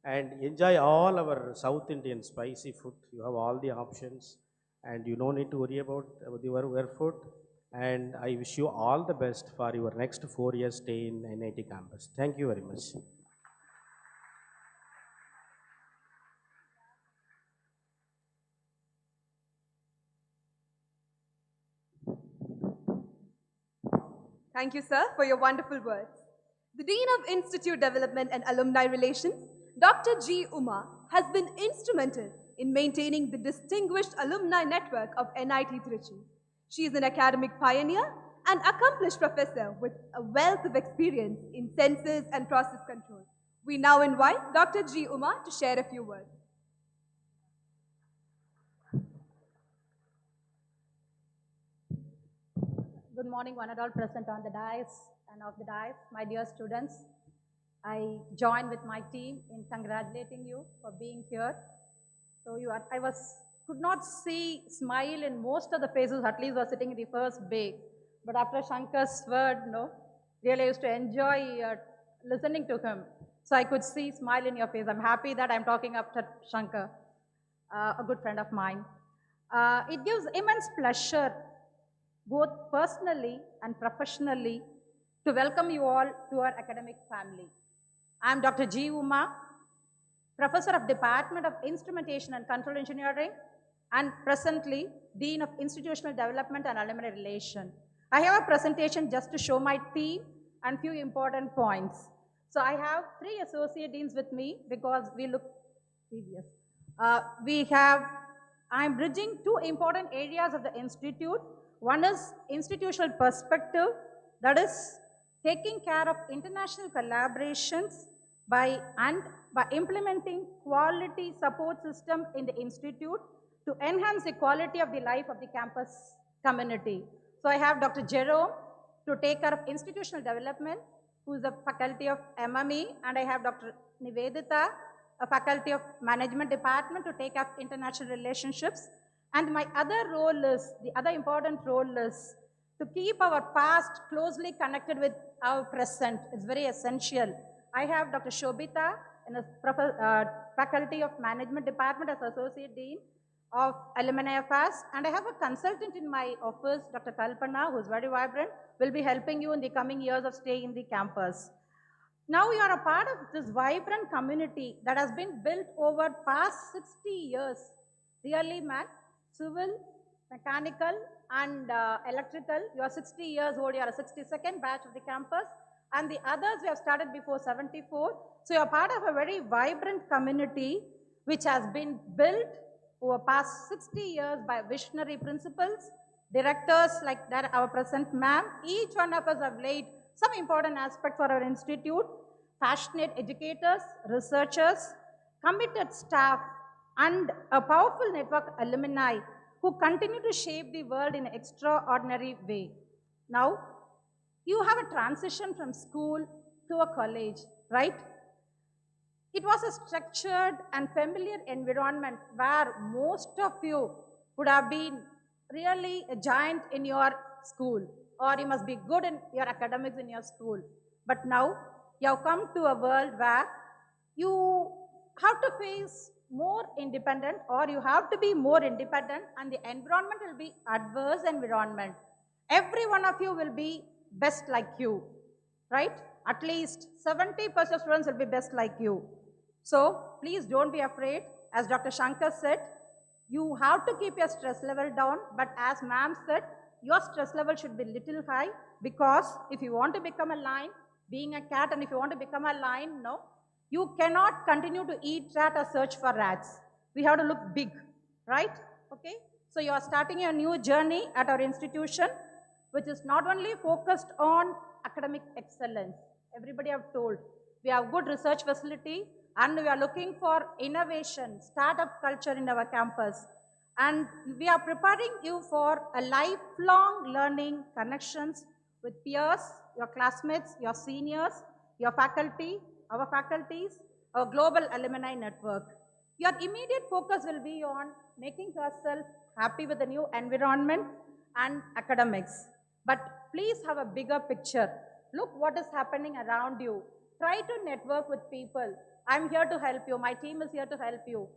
And enjoy all our South Indian spicy food. You have all the options, and you don't need to worry about your food. And I wish you all the best for your next 4 years stay in NIT campus. Thank you very much. Thank you, sir, for your wonderful words. The Dean of Institute Development and Alumni Relations, Dr. G. Uma, has been instrumental in maintaining the distinguished alumni network of NIT Trichy. She is an academic pioneer and accomplished professor with a wealth of experience in sensors and process control. We now invite Dr. G. Uma to share a few words. Good morning, one and all present on the dais and off the dais. My dear students, I join with my team in congratulating you for being here. So could not see smile in most of the faces, at least were sitting in the first bay. but after Shankar's word, no, really I used to enjoy listening to him. So I could see smile in your face. I'm happy that I'm talking after Shankar, a good friend of mine. It gives immense pleasure, both personally and professionally, to welcome you all to our academic family. I'm Dr. G. Uma, Professor of Department of Instrumentation and Control Engineering, and presently Dean of Institutional Development and Alumni Relation. I have a presentation just to show my team and few important points. So I have 3 associate deans with me because we look previous. I'm bridging 2 important areas of the institute. One is institutional perspective, that is taking care of international collaborations by implementing quality support system in the institute to enhance the quality of the life of the campus community. So I have Dr. Jerome to take care of institutional development, who is the faculty of MME, and I have Dr. Nivedita, a faculty of management department, to take up international relationships. And my other role is, the other important role is to keep our past closely connected with our present. It's very essential. I have Dr. Shobita in the faculty of management department as associate dean of alumni affairs, and I have a consultant in my office, Dr. Kalpana, who is very vibrant, will be helping you in the coming years of staying in the campus. Now you are a part of this vibrant community that has been built over past 60 years. Really, man, civil, mechanical, and electrical. You are 60 years old, you are a 62nd batch of the campus, and the others we have started before 74. So you are part of a very vibrant community which has been built over past 60 years by visionary principals, directors like that, our present ma'am. Each one of us have laid some important aspect for our institute, passionate educators, researchers, committed staff, and a powerful network of alumni who continue to shape the world in an extraordinary way. Now, you have a transition from school to a college, right? It was a structured and familiar environment where most of you would have been really a giant in your school, or you must be good in your academics in your school. But now you have come to a world where you have to face more independent, or you have to be more independent, and the environment will be adverse environment. Every one of you will be best like you, right? At least 70% of students will be best like you. So please don't be afraid. As Dr. Shankar said, you have to keep your stress level down, but as ma'am said, your stress level should be little high, because if you want to become a lion, being a cat, and if you want to become a lion, no, you cannot continue to eat rat or search for rats. We have to look big, right? Okay. So you are starting a new journey at our institution, which is not only focused on academic excellence. Everybody have told, we have good research facility, and we are looking for innovation, startup culture in our campus. And we are preparing you for a lifelong learning connections with peers, your classmates, your seniors, your faculty, our faculties, our global alumni network. Your immediate focus will be on making yourself happy with the new environment and academics. But please have a bigger picture. Look what is happening around you. Try to network with people. I'm here to help you. My team is here to help you.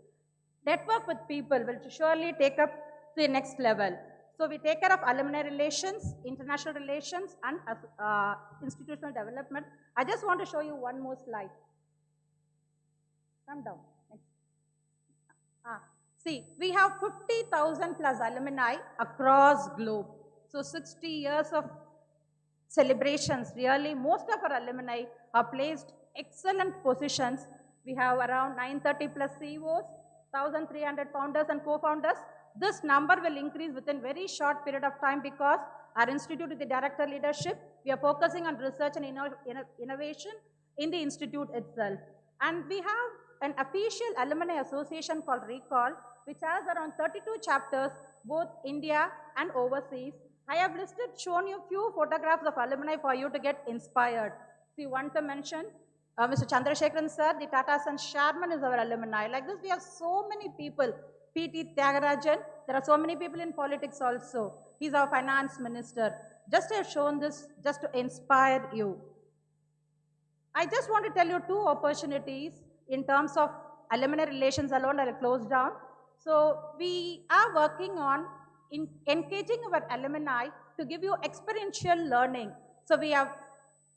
Network with people will surely take up to the next level. So we take care of alumni relations, international relations, and institutional development. I just want to show you one more slide. Come down. Next. See, we have 50,000 plus alumni across globe. So 60 years of celebrations. Really, most of our alumni are placed excellent positions. We have around 930 plus CEOs, 1,300 founders and co-founders. This number will increase within very short period of time, because our institute with the director leadership, we are focusing on research and innovation in the institute itself. And we have an official alumni association called Recall, which has around 32 chapters, both India and overseas. I have shown you few photographs of alumni for you to get inspired. If you want to mention, Mr. Chandrasekharan sir, the Tata Sons chairman, is our alumni. Like this, we have so many people. P.T. Tyagarajan, there are so many people in politics also. He's our finance minister. just I have shown this just to inspire you. I just want to tell you two opportunities in terms of alumni relations alone. I'll close down. So we are working on engaging our alumni to give you experiential learning. So we have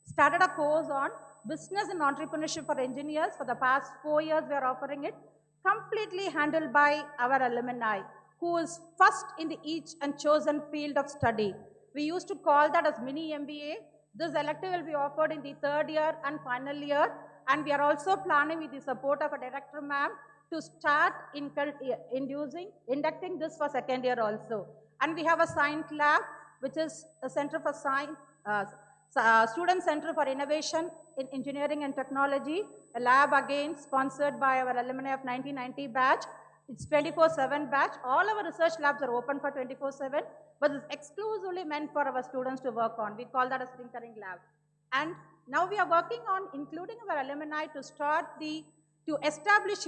started a course on business and entrepreneurship for engineers. For the past 4 years, we are offering it, completely handled by our alumni, who is first in the each and chosen field of study. We used to call that as mini MBA. This elective will be offered in the third year and final year, and we are also planning with the support of a director ma'am to start inducting this for second year also. And we have a science lab, which is a center for science, student center for innovation in engineering and technology, a lab again sponsored by our alumni of 1990 batch. It's 24/7 batch. All our research labs are open for 24/7, but it's exclusively meant for our students to work on. We call that a tinkering lab. And now we are working on including our alumni to establish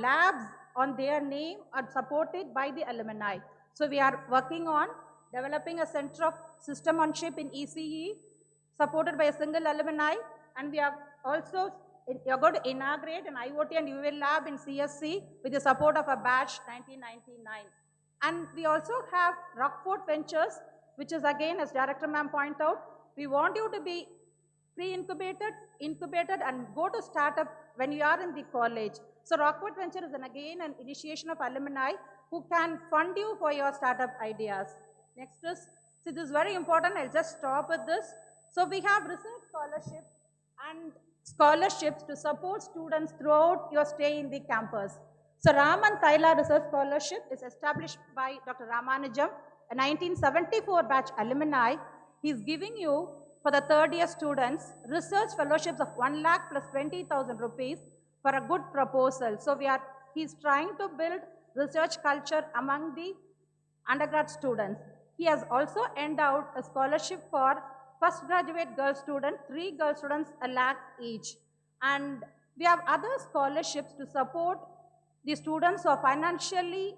labs on their name and supported by the alumni. So we are working on developing a center of system on chip in ECE, supported by a single alumni, and we are going to inaugurate an IoT and UL lab in CSC with the support of a batch 1999. And we also have Rockford Ventures, which is again, as Director Ma'am pointed out, we want you to be pre-incubated, incubated, and go to startup when you are in the college. So Rockford Venture is again an initiation of alumni who can fund you for your startup ideas. Next is, see, this is very important. I'll just stop with this. So we have research scholarships to support students throughout your stay in the campus. So Raman Thaila Research Scholarship is established by Dr. Ramanujam, a 1974 batch alumni. He is giving you, for the third year students, research fellowships of 1 lakh plus 20,000 rupees for a good proposal. So he's trying to build research culture among the undergrad students. He has also endowed a scholarship for first graduate girl student, 3 girl students, 1 lakh each. And we have other scholarships to support the students who are financially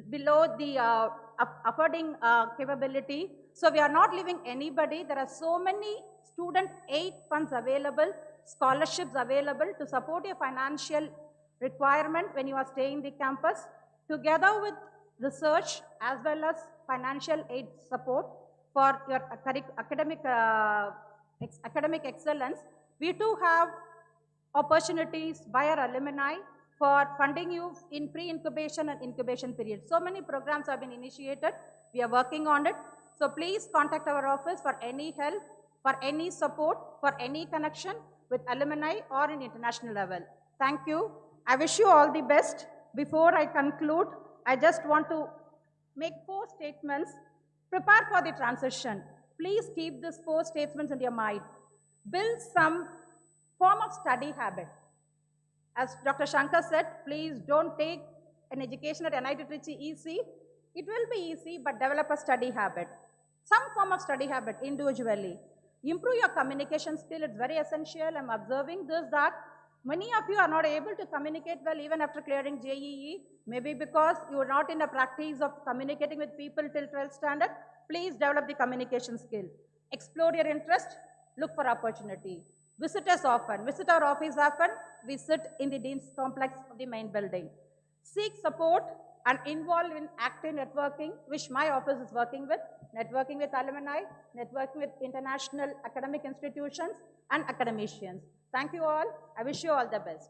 below the affording capability. So we are not leaving anybody. There are so many student aid funds available, scholarships available to support your financial requirement when you are staying in the campus, together with research as well as financial aid support for your academic excellence. We too have opportunities by our alumni for funding you in pre-incubation and incubation period. So many programs have been initiated. We are working on it. So please contact our office for any help, for any support, for any connection with alumni or in international level. Thank you. I wish you all the best. Before I conclude, I just want to make 4 statements. Prepare for the transition. Please keep these 4 statements in your mind. Build some form of study habit. As Dr. Shankar said, please don't take an education at NIT Trichy easy. It will be easy, but develop a study habit. Some form of study habit individually. Improve your communication skill. It's very essential. I'm observing this, that many of you are not able to communicate well even after clearing JEE. Maybe because you are not in the practice of communicating with people till 12th standard. Please develop the communication skill. Explore your interest. Look for opportunity. Visit us often. Visit our office often. We sit in the Dean's Complex of the main building. Seek support and involve in active networking, which my office is working with. Networking with alumni, networking with international academic institutions and academicians. Thank you all. I wish you all the best.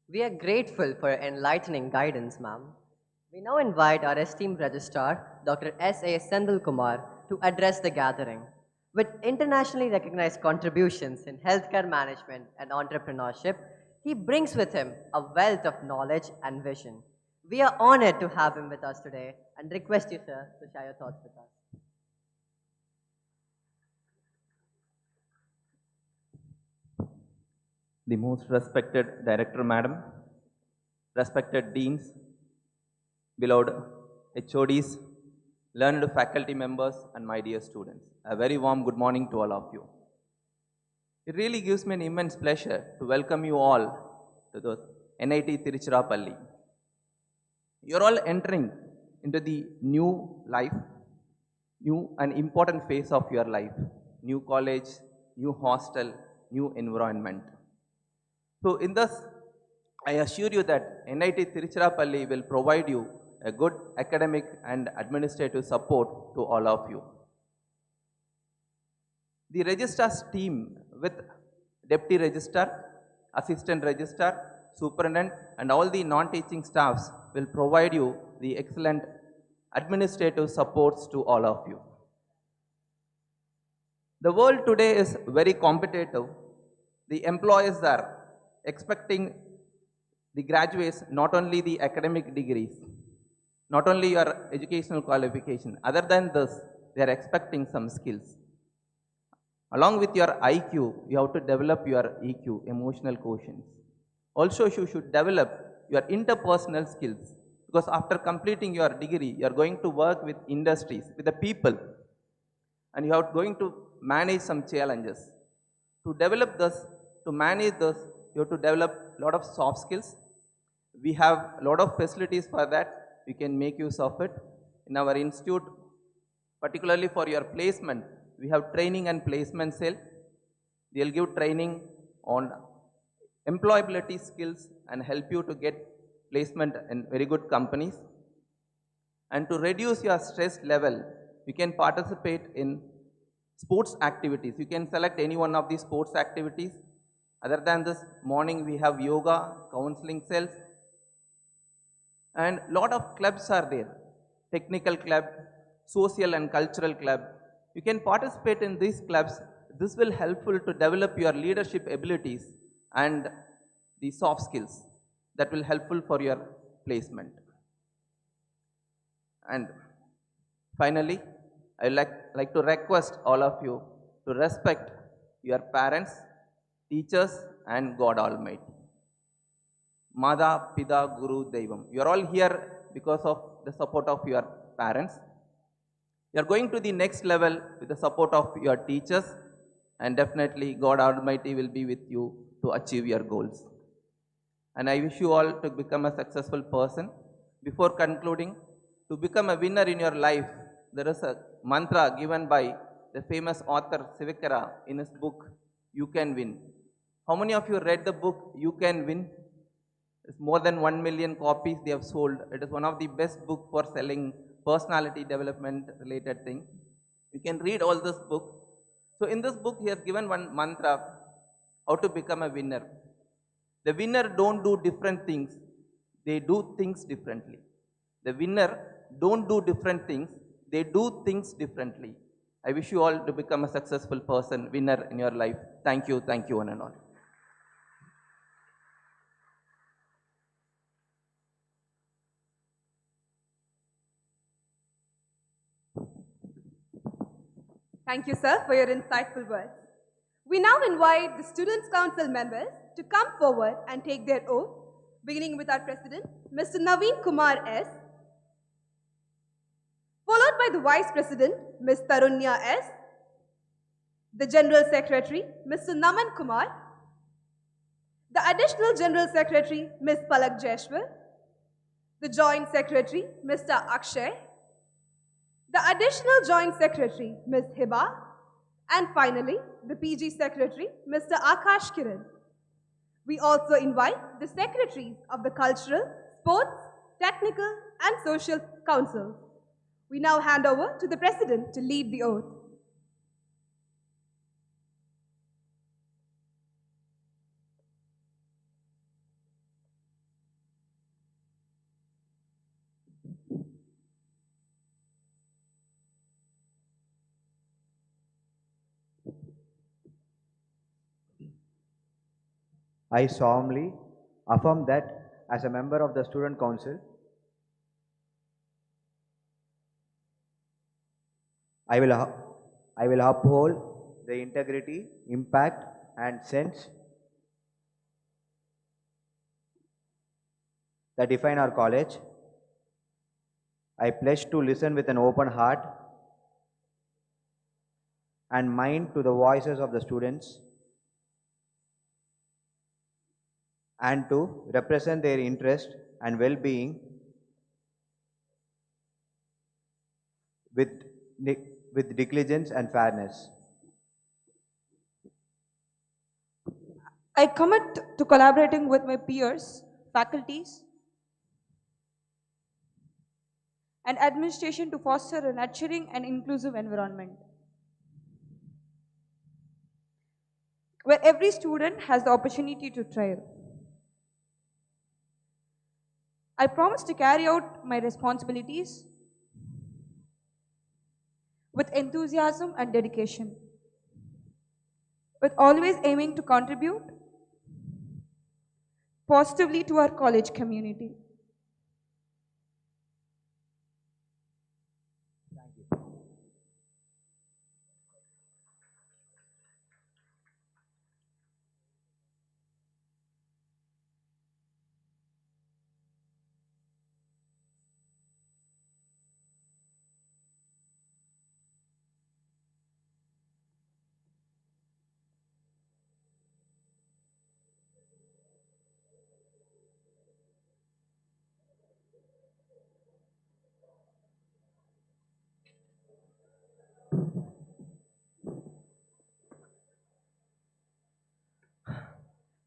We are grateful for your enlightening guidance, ma'am. We now invite our esteemed registrar, Dr. S.A. Sendil Kumar, to address the gathering. With internationally recognized contributions in healthcare management and entrepreneurship, he brings with him a wealth of knowledge and vision. We are honored to have him with us today and request you, sir, to share your thoughts with us. The most respected Director Madam, respected Deans, beloved HODs, learned faculty members, and my dear students. A very warm good morning to all of you. It really gives me an immense pleasure to welcome you all to the NIT Tiruchirappalli. You're all entering into the new life, new and important phase of your life, new college, new hostel, new environment. So in this, I assure you that NIT Tiruchirappalli will provide you a good academic and administrative support to all of you. The registrar's team with deputy registrar, assistant registrar, superintendent and all the non-teaching staffs will provide you the excellent administrative supports to all of you. The world today is very competitive. The employers are expecting the graduates not only the academic degrees, not only your educational qualification. Other than this, they are expecting some skills. Along with your IQ, you have to develop your EQ, emotional quotients. Also, you should develop your interpersonal skills because after completing your degree, you are going to work with industries, with the people, and you are going to manage some challenges. To develop this, to manage this, you have to develop a lot of soft skills. We have a lot of facilities for that. We can make use of it. In our institute, particularly for your placement, we have training and placement cell. They will give training on employability skills and help you to get placement in very good companies. And to reduce your stress level, you can participate in sports activities. You can select any one of these sports activities. Other than this, morning we have yoga, counseling cells, and lot of clubs are there. Technical club, social and cultural club. You can participate in these clubs. This will helpful to develop your leadership abilities and the soft skills that will helpful for your placement. And finally, I would like to request all of you to respect your parents, teachers and God Almighty. Mada, Pida, Guru, Devam. You are all here because of the support of your parents. You are going to the next level with the support of your teachers, and definitely God Almighty will be with you to achieve your goals. And I wish you all to become a successful person. Before concluding, to become a winner in your life, there is a mantra given by the famous author Sivikara in his book, You Can Win. How many of you read the book, You Can Win? It's more than 1 million copies they have sold. It is one of the best books for selling personality development related thing. You can read all this book. So in this book, he has given one mantra, how to become a winner. The winner don't do different things. They do things differently. The winner don't do different things. They do things differently. I wish you all to become a successful person, winner in your life. Thank you one and all. Thank you, sir, for your insightful words. We now invite the Students' Council members to come forward and take their oath, beginning with our President, Mr. Naveen Kumar S., followed by the Vice President, Ms. Tarunya S., the General Secretary, Mr. Naman Kumar, the Additional General Secretary, Ms. Palak Jaishwal, the Joint Secretary, Mr. Akshay, the Additional Joint Secretary, Ms. Hiba, and finally, the PG Secretary, Mr. Akash Kiran. We also invite the Secretaries of the Cultural, Sports, Technical and Social Councils. We now hand over to the President to lead the oath. I solemnly affirm that as a member of the Student Council, I will uphold the integrity, impact and sense that define our college. I pledge to listen with an open heart and mind to the voices of the students and to represent their interest and well-being with, with diligence and fairness. I commit to collaborating with my peers, faculties, and administration to foster a nurturing and inclusive environment where every student has the opportunity to thrive. I promise to carry out my responsibilities with enthusiasm and dedication, with always aiming to contribute positively to our college community.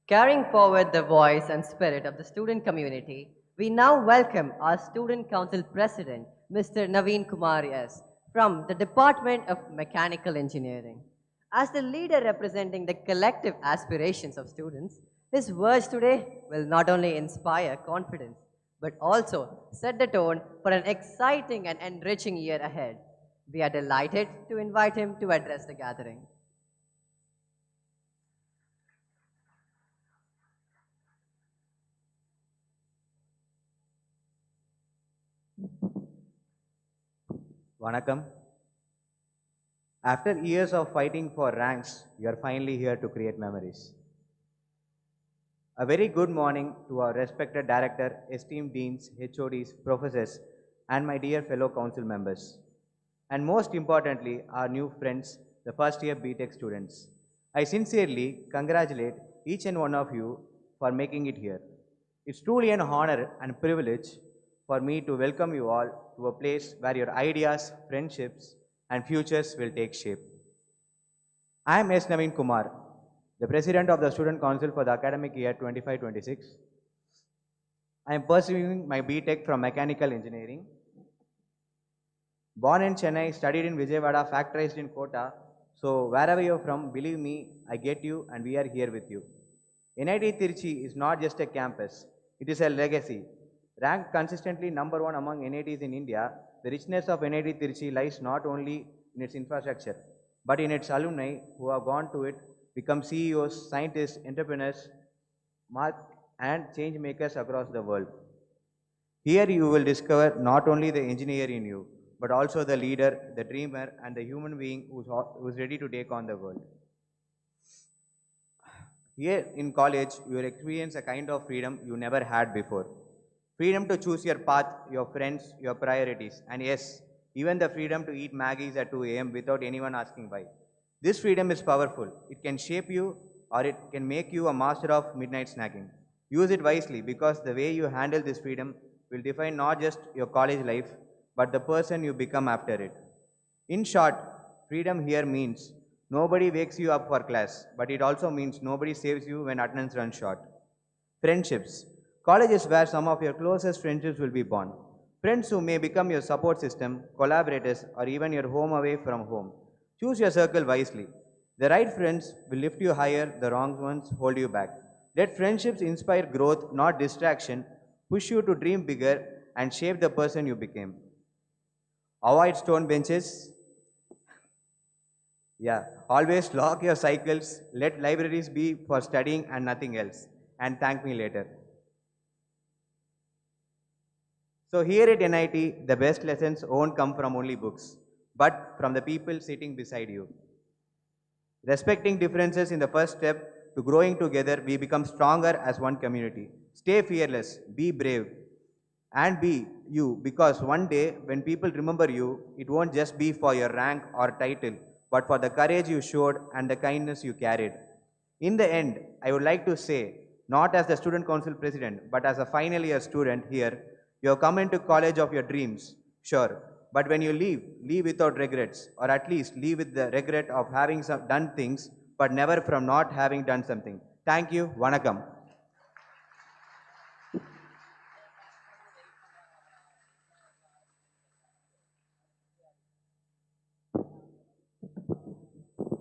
Carrying forward the voice and spirit of the student community, we now welcome our Student Council President, Mr. Naveen Kumar S. from the Department of Mechanical Engineering. As the leader representing the collective aspirations of students, his words today will not only inspire confidence, but also set the tone for an exciting and enriching year ahead. We are delighted to invite him to address the gathering. Vanakkam. After years of fighting for ranks, you are finally here to create memories. A very good morning to our respected director, esteemed deans, HODs, professors, and my dear fellow council members. And most importantly, our new friends, the first year BTech students. I sincerely congratulate each and one of you for making it here. It's truly an honor and privilege for me to welcome you all to a place where your ideas, friendships, and futures will take shape. I am S. Naveen Kumar, the President of the Student Council for the academic year 25-26. I am pursuing my BTech from Mechanical Engineering. Born in Chennai, studied in Vijayawada, factorized in Kota. So wherever you're from, believe me, I get you and we are here with you. NIT Tiruchi is not just a campus, it is a legacy. Ranked consistently #1 among NITs in India, the richness of NIT Tiruchi lies not only in its infrastructure, but in its alumni who have gone to it, become CEOs, scientists, entrepreneurs, and change makers across the world. Here you will discover not only the engineer in you, but also the leader, the dreamer, and the human being who's ready to take on the world. Here in college, you will experience a kind of freedom you never had before. Freedom to choose your path, your friends, your priorities, and yes, even the freedom to eat Maggies at 2 a.m. without anyone asking why. This freedom is powerful. It can shape you or it can make you a master of midnight snacking. Use it wisely because the way you handle this freedom will define not just your college life, but the person you become after it. In short, freedom here means nobody wakes you up for class, but it also means nobody saves you when attendance runs short. Friendships. College is where some of your closest friendships will be born. Friends who may become your support system, collaborators, or even your home away from home. Choose your circle wisely. The right friends will lift you higher, the wrong ones hold you back. Let friendships inspire growth, not distraction, push you to dream bigger, and shape the person you became. Avoid stone benches. Yeah, always lock your cycles, let libraries be for studying and nothing else, and thank me later. So here at NIT, the best lessons won't come from only books, but from the people sitting beside you. Respecting differences in the first step to growing together, we become stronger as one community. Stay fearless, be brave, and be you, because one day when people remember you, it won't just be for your rank or title, but for the courage you showed and the kindness you carried. In the end, I would like to say, not as the student council president, but as a final year student here. You have come into college of your dreams, sure. But when you leave, leave without regrets, or at least leave with the regret of having done things, but never from not having done something. Thank you. Vanakkam.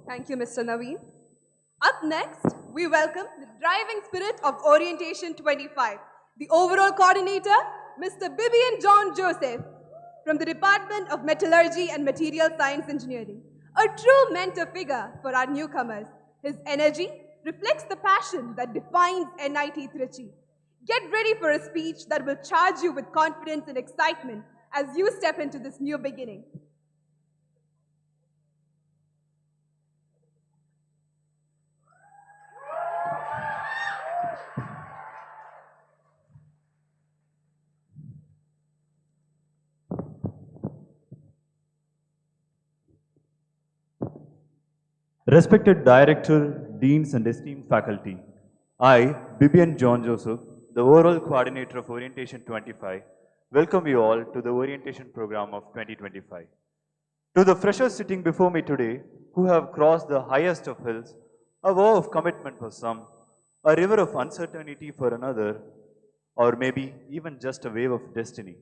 Thank you, Mr. Naveen. Up next, we welcome the driving spirit of Orientation 25, the overall coordinator, Mr. Bibian John Joseph, from the Department of Metallurgy and Material Science Engineering, a true mentor figure for our newcomers. His energy reflects the passion that defines NIT Trichy. Get ready for a speech that will charge you with confidence and excitement as you step into this new beginning. Respected Director, Deans and esteemed faculty, I, Bibian John Joseph, the overall coordinator of Orientation 25, welcome you all to the Orientation program of 2025. To the freshers sitting before me today, who have crossed the highest of hills, a vow of commitment for some, a river of uncertainty for another, or maybe even just a wave of destiny.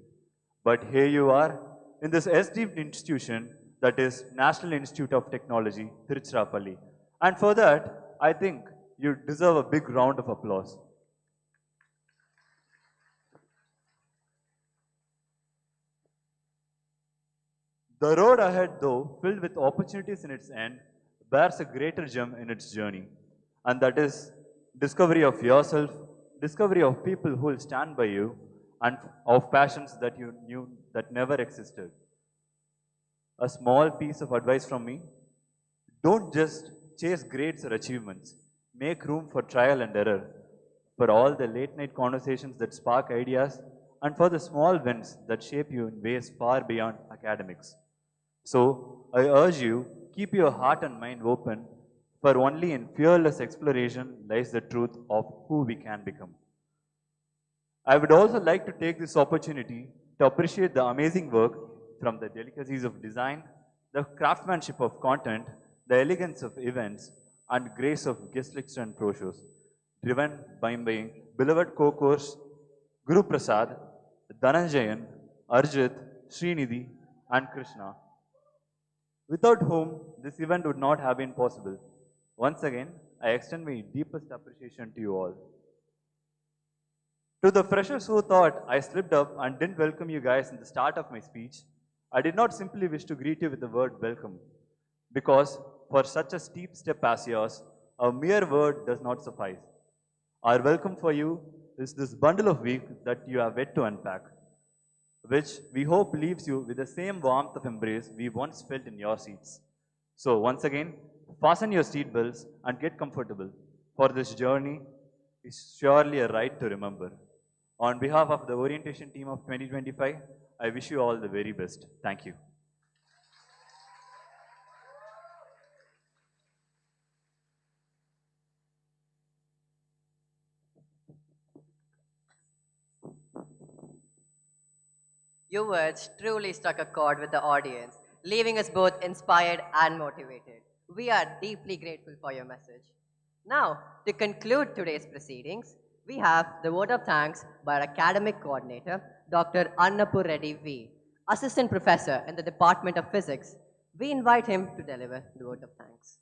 But here you are, in this esteemed institution, that is National Institute of Technology, Tiruchirappalli. And for that, I think you deserve a big round of applause. The road ahead, though, filled with opportunities in its end, bears a greater gem in its journey. And that is discovery of yourself, discovery of people who will stand by you, and of passions that you knew that never existed. A small piece of advice from me, don't just chase grades or achievements. Make room for trial and error, for all the late night conversations that spark ideas, and for the small wins that shape you in ways far beyond academics. So, I urge you, keep your heart and mind open, for only in fearless exploration lies the truth of who we can become. I would also like to take this opportunity to appreciate the amazing work from the delicacies of design, the craftsmanship of content, the elegance of events, and grace of guest lecture and pro shows, driven by my beloved co-course Guru Prasad, Dhananjayan, Arjit, Srinidhi, and Krishna, without whom this event would not have been possible. Once again, I extend my deepest appreciation to you all. To the freshers who thought I slipped up and didn't welcome you guys in the start of my speech, I did not simply wish to greet you with the word welcome, because for such a steep step as yours, a mere word does not suffice. Our welcome for you is this bundle of wheat that you have yet to unpack, which we hope leaves you with the same warmth of embrace we once felt in your seats. So once again, fasten your seat belts and get comfortable, for this journey is surely a ride to remember. On behalf of the orientation team of 2025, I wish you all the very best. Thank you. Your words truly struck a chord with the audience, leaving us both inspired and motivated. We are deeply grateful for your message. Now, to conclude today's proceedings, we have the vote of thanks by our academic coordinator, Dr. Annapur Reddy V, Assistant Professor in the Department of Physics. We invite him to deliver the vote of thanks.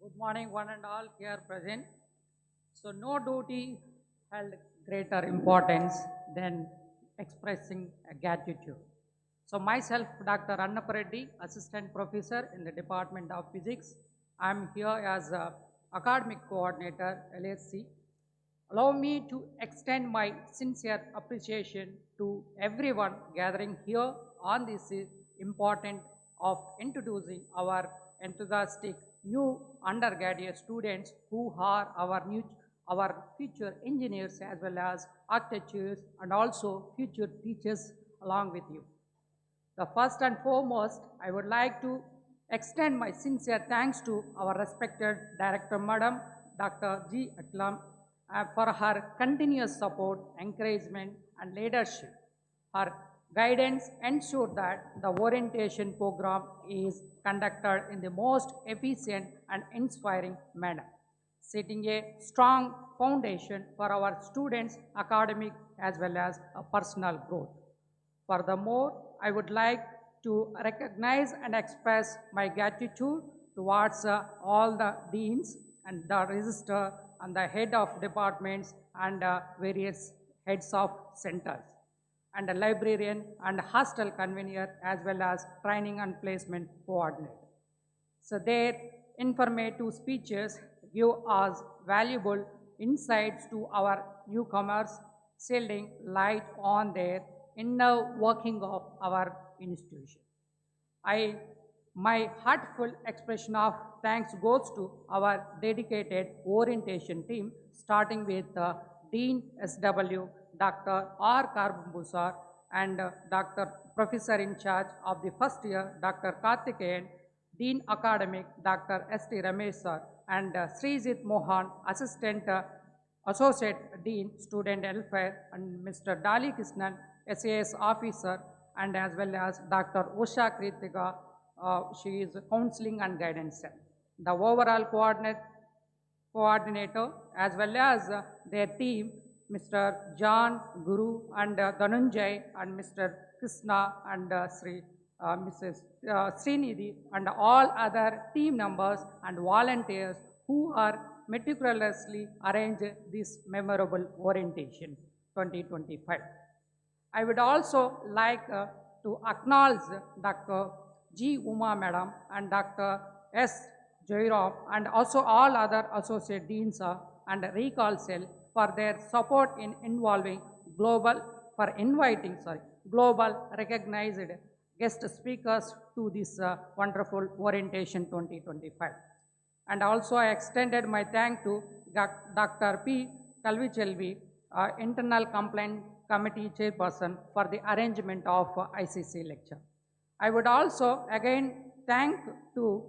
Good morning, one and all here present. So, no duty held greater importance than expressing a gratitude. So, myself, Dr. Annapur Reddy, Assistant Professor in the Department of Physics. I am here as a academic coordinator, LSC. Allow me to extend my sincere appreciation to everyone gathering here on this important of introducing our enthusiastic new undergraduate students who are our future engineers as well as architects and also future teachers along with you. The first and foremost, I would like to extend my sincere thanks to our respected Director Madam, Dr. G. Atlam, for her continuous support, encouragement, and leadership. Her guidance ensured that the orientation program is conducted in the most efficient and inspiring manner, setting a strong foundation for our students' academic as well as personal growth. Furthermore, I would like to recognize and express my gratitude towards all the deans and the registrar and the head of departments and various heads of centers and a librarian and hostel convener as well as training and placement coordinator. So their informative speeches give us valuable insights to our newcomers, shedding light on their inner working of our institution. My heartfelt expression of thanks goes to our dedicated orientation team, starting with Dean SW, Dr. R. Karbusar, and Dr. Professor in charge of the first year, Dr. Karthikeyan, Dean Academic, Dr. S.T. Ramesh sir, and Srijit Mohan, Assistant Associate Dean, Student Welfare, and Mr. Dali Krishnan, SAS Officer, and as well as Dr. Usha Kritika, she is Counseling and Guidance Cell. The overall coordinator as well as their team, Mr. John, Guru, and Dhananjay, and Mr. Krishna, and Mrs. Srinidhi, and all other team members and volunteers who are meticulously arranged this memorable orientation 2025. I would also like to acknowledge Dr. G. Uma Madam and Dr. S. Jairam and also all other associate deans and recall cell for their support in inviting global recognized guest speakers to this wonderful orientation 2025. And also I extended my thanks to Dr. P. Kalvichelvi, Internal Complaint Committee Chairperson, for the arrangement of ICC lecture. I would also again thank to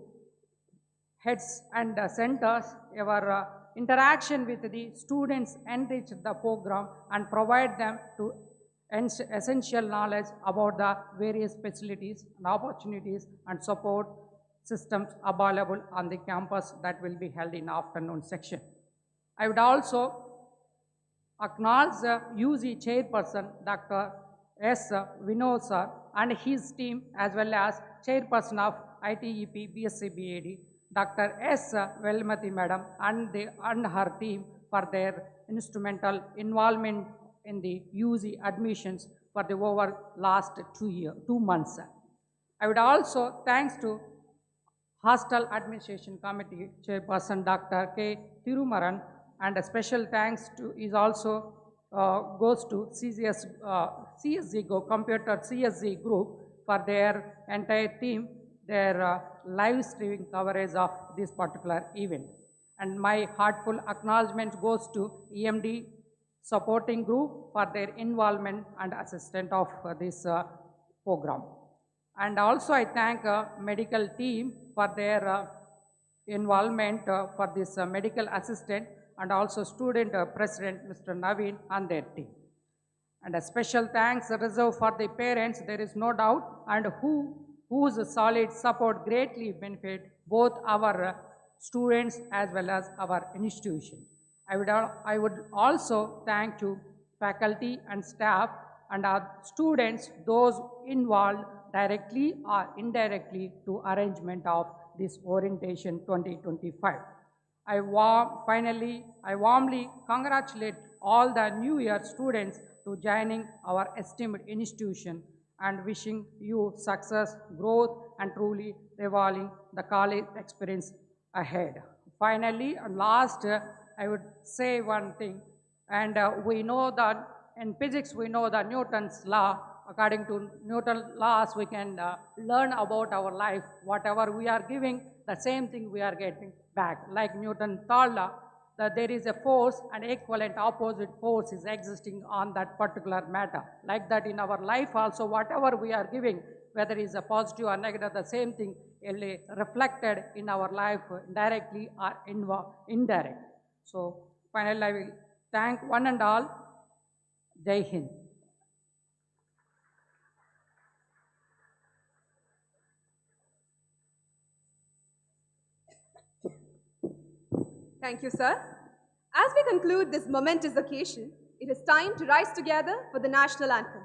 heads and centers. Your interaction with the students enrich the program and provide them to essential knowledge about the various facilities and opportunities and support systems available on the campus that will be held in afternoon section. I would also acknowledge the UG chairperson, Dr. S. Vinod sir, and his team, as well as chairperson of ITEP BSc BAD, Dr. S. Velmati madam, and her team for their instrumental involvement in the UG admissions for the over last 2 months. I would also thanks to Hostel Administration Committee Chairperson Dr. K. Thirumaran, and a special thanks to is also goes to CSG Computer CSG Group for their entire team, their live streaming coverage of this particular event. And my heartful acknowledgement goes to EMD supporting group for their involvement and assistance of this program. And also I thank medical team for their involvement for this medical assistant, and also student president Mr. Naveen and their team. And a special thanks reserved for the parents, there is no doubt, and whose solid support greatly benefit both our students as well as our institution. I would also thank to faculty and staff and our students, those involved directly or indirectly to arrangement of this orientation 2025. I warmly congratulate all the new year students to joining our esteemed institution and wishing you success, growth, and truly revealing the college experience ahead. Finally, and last, I would say one thing, and we know that in physics we know that Newton's law. According to Newton's laws, we can learn about our life. Whatever we are giving, the same thing we are getting back. Like Newton's third law, that there is a force and equivalent opposite force is existing on that particular matter. Like that in our life also, whatever we are giving, whether it's a positive or negative, the same thing will be reflected in our life directly or indirect. So finally, I will thank one and all. Jai Hind. Thank you, sir. As we conclude this momentous occasion, it is time to rise together for the national anthem.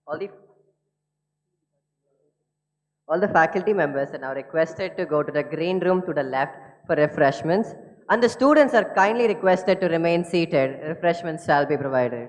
All the, all the faculty members are now requested to go to the green room to the left for refreshments, and the students are kindly requested to remain seated. Refreshments shall be provided.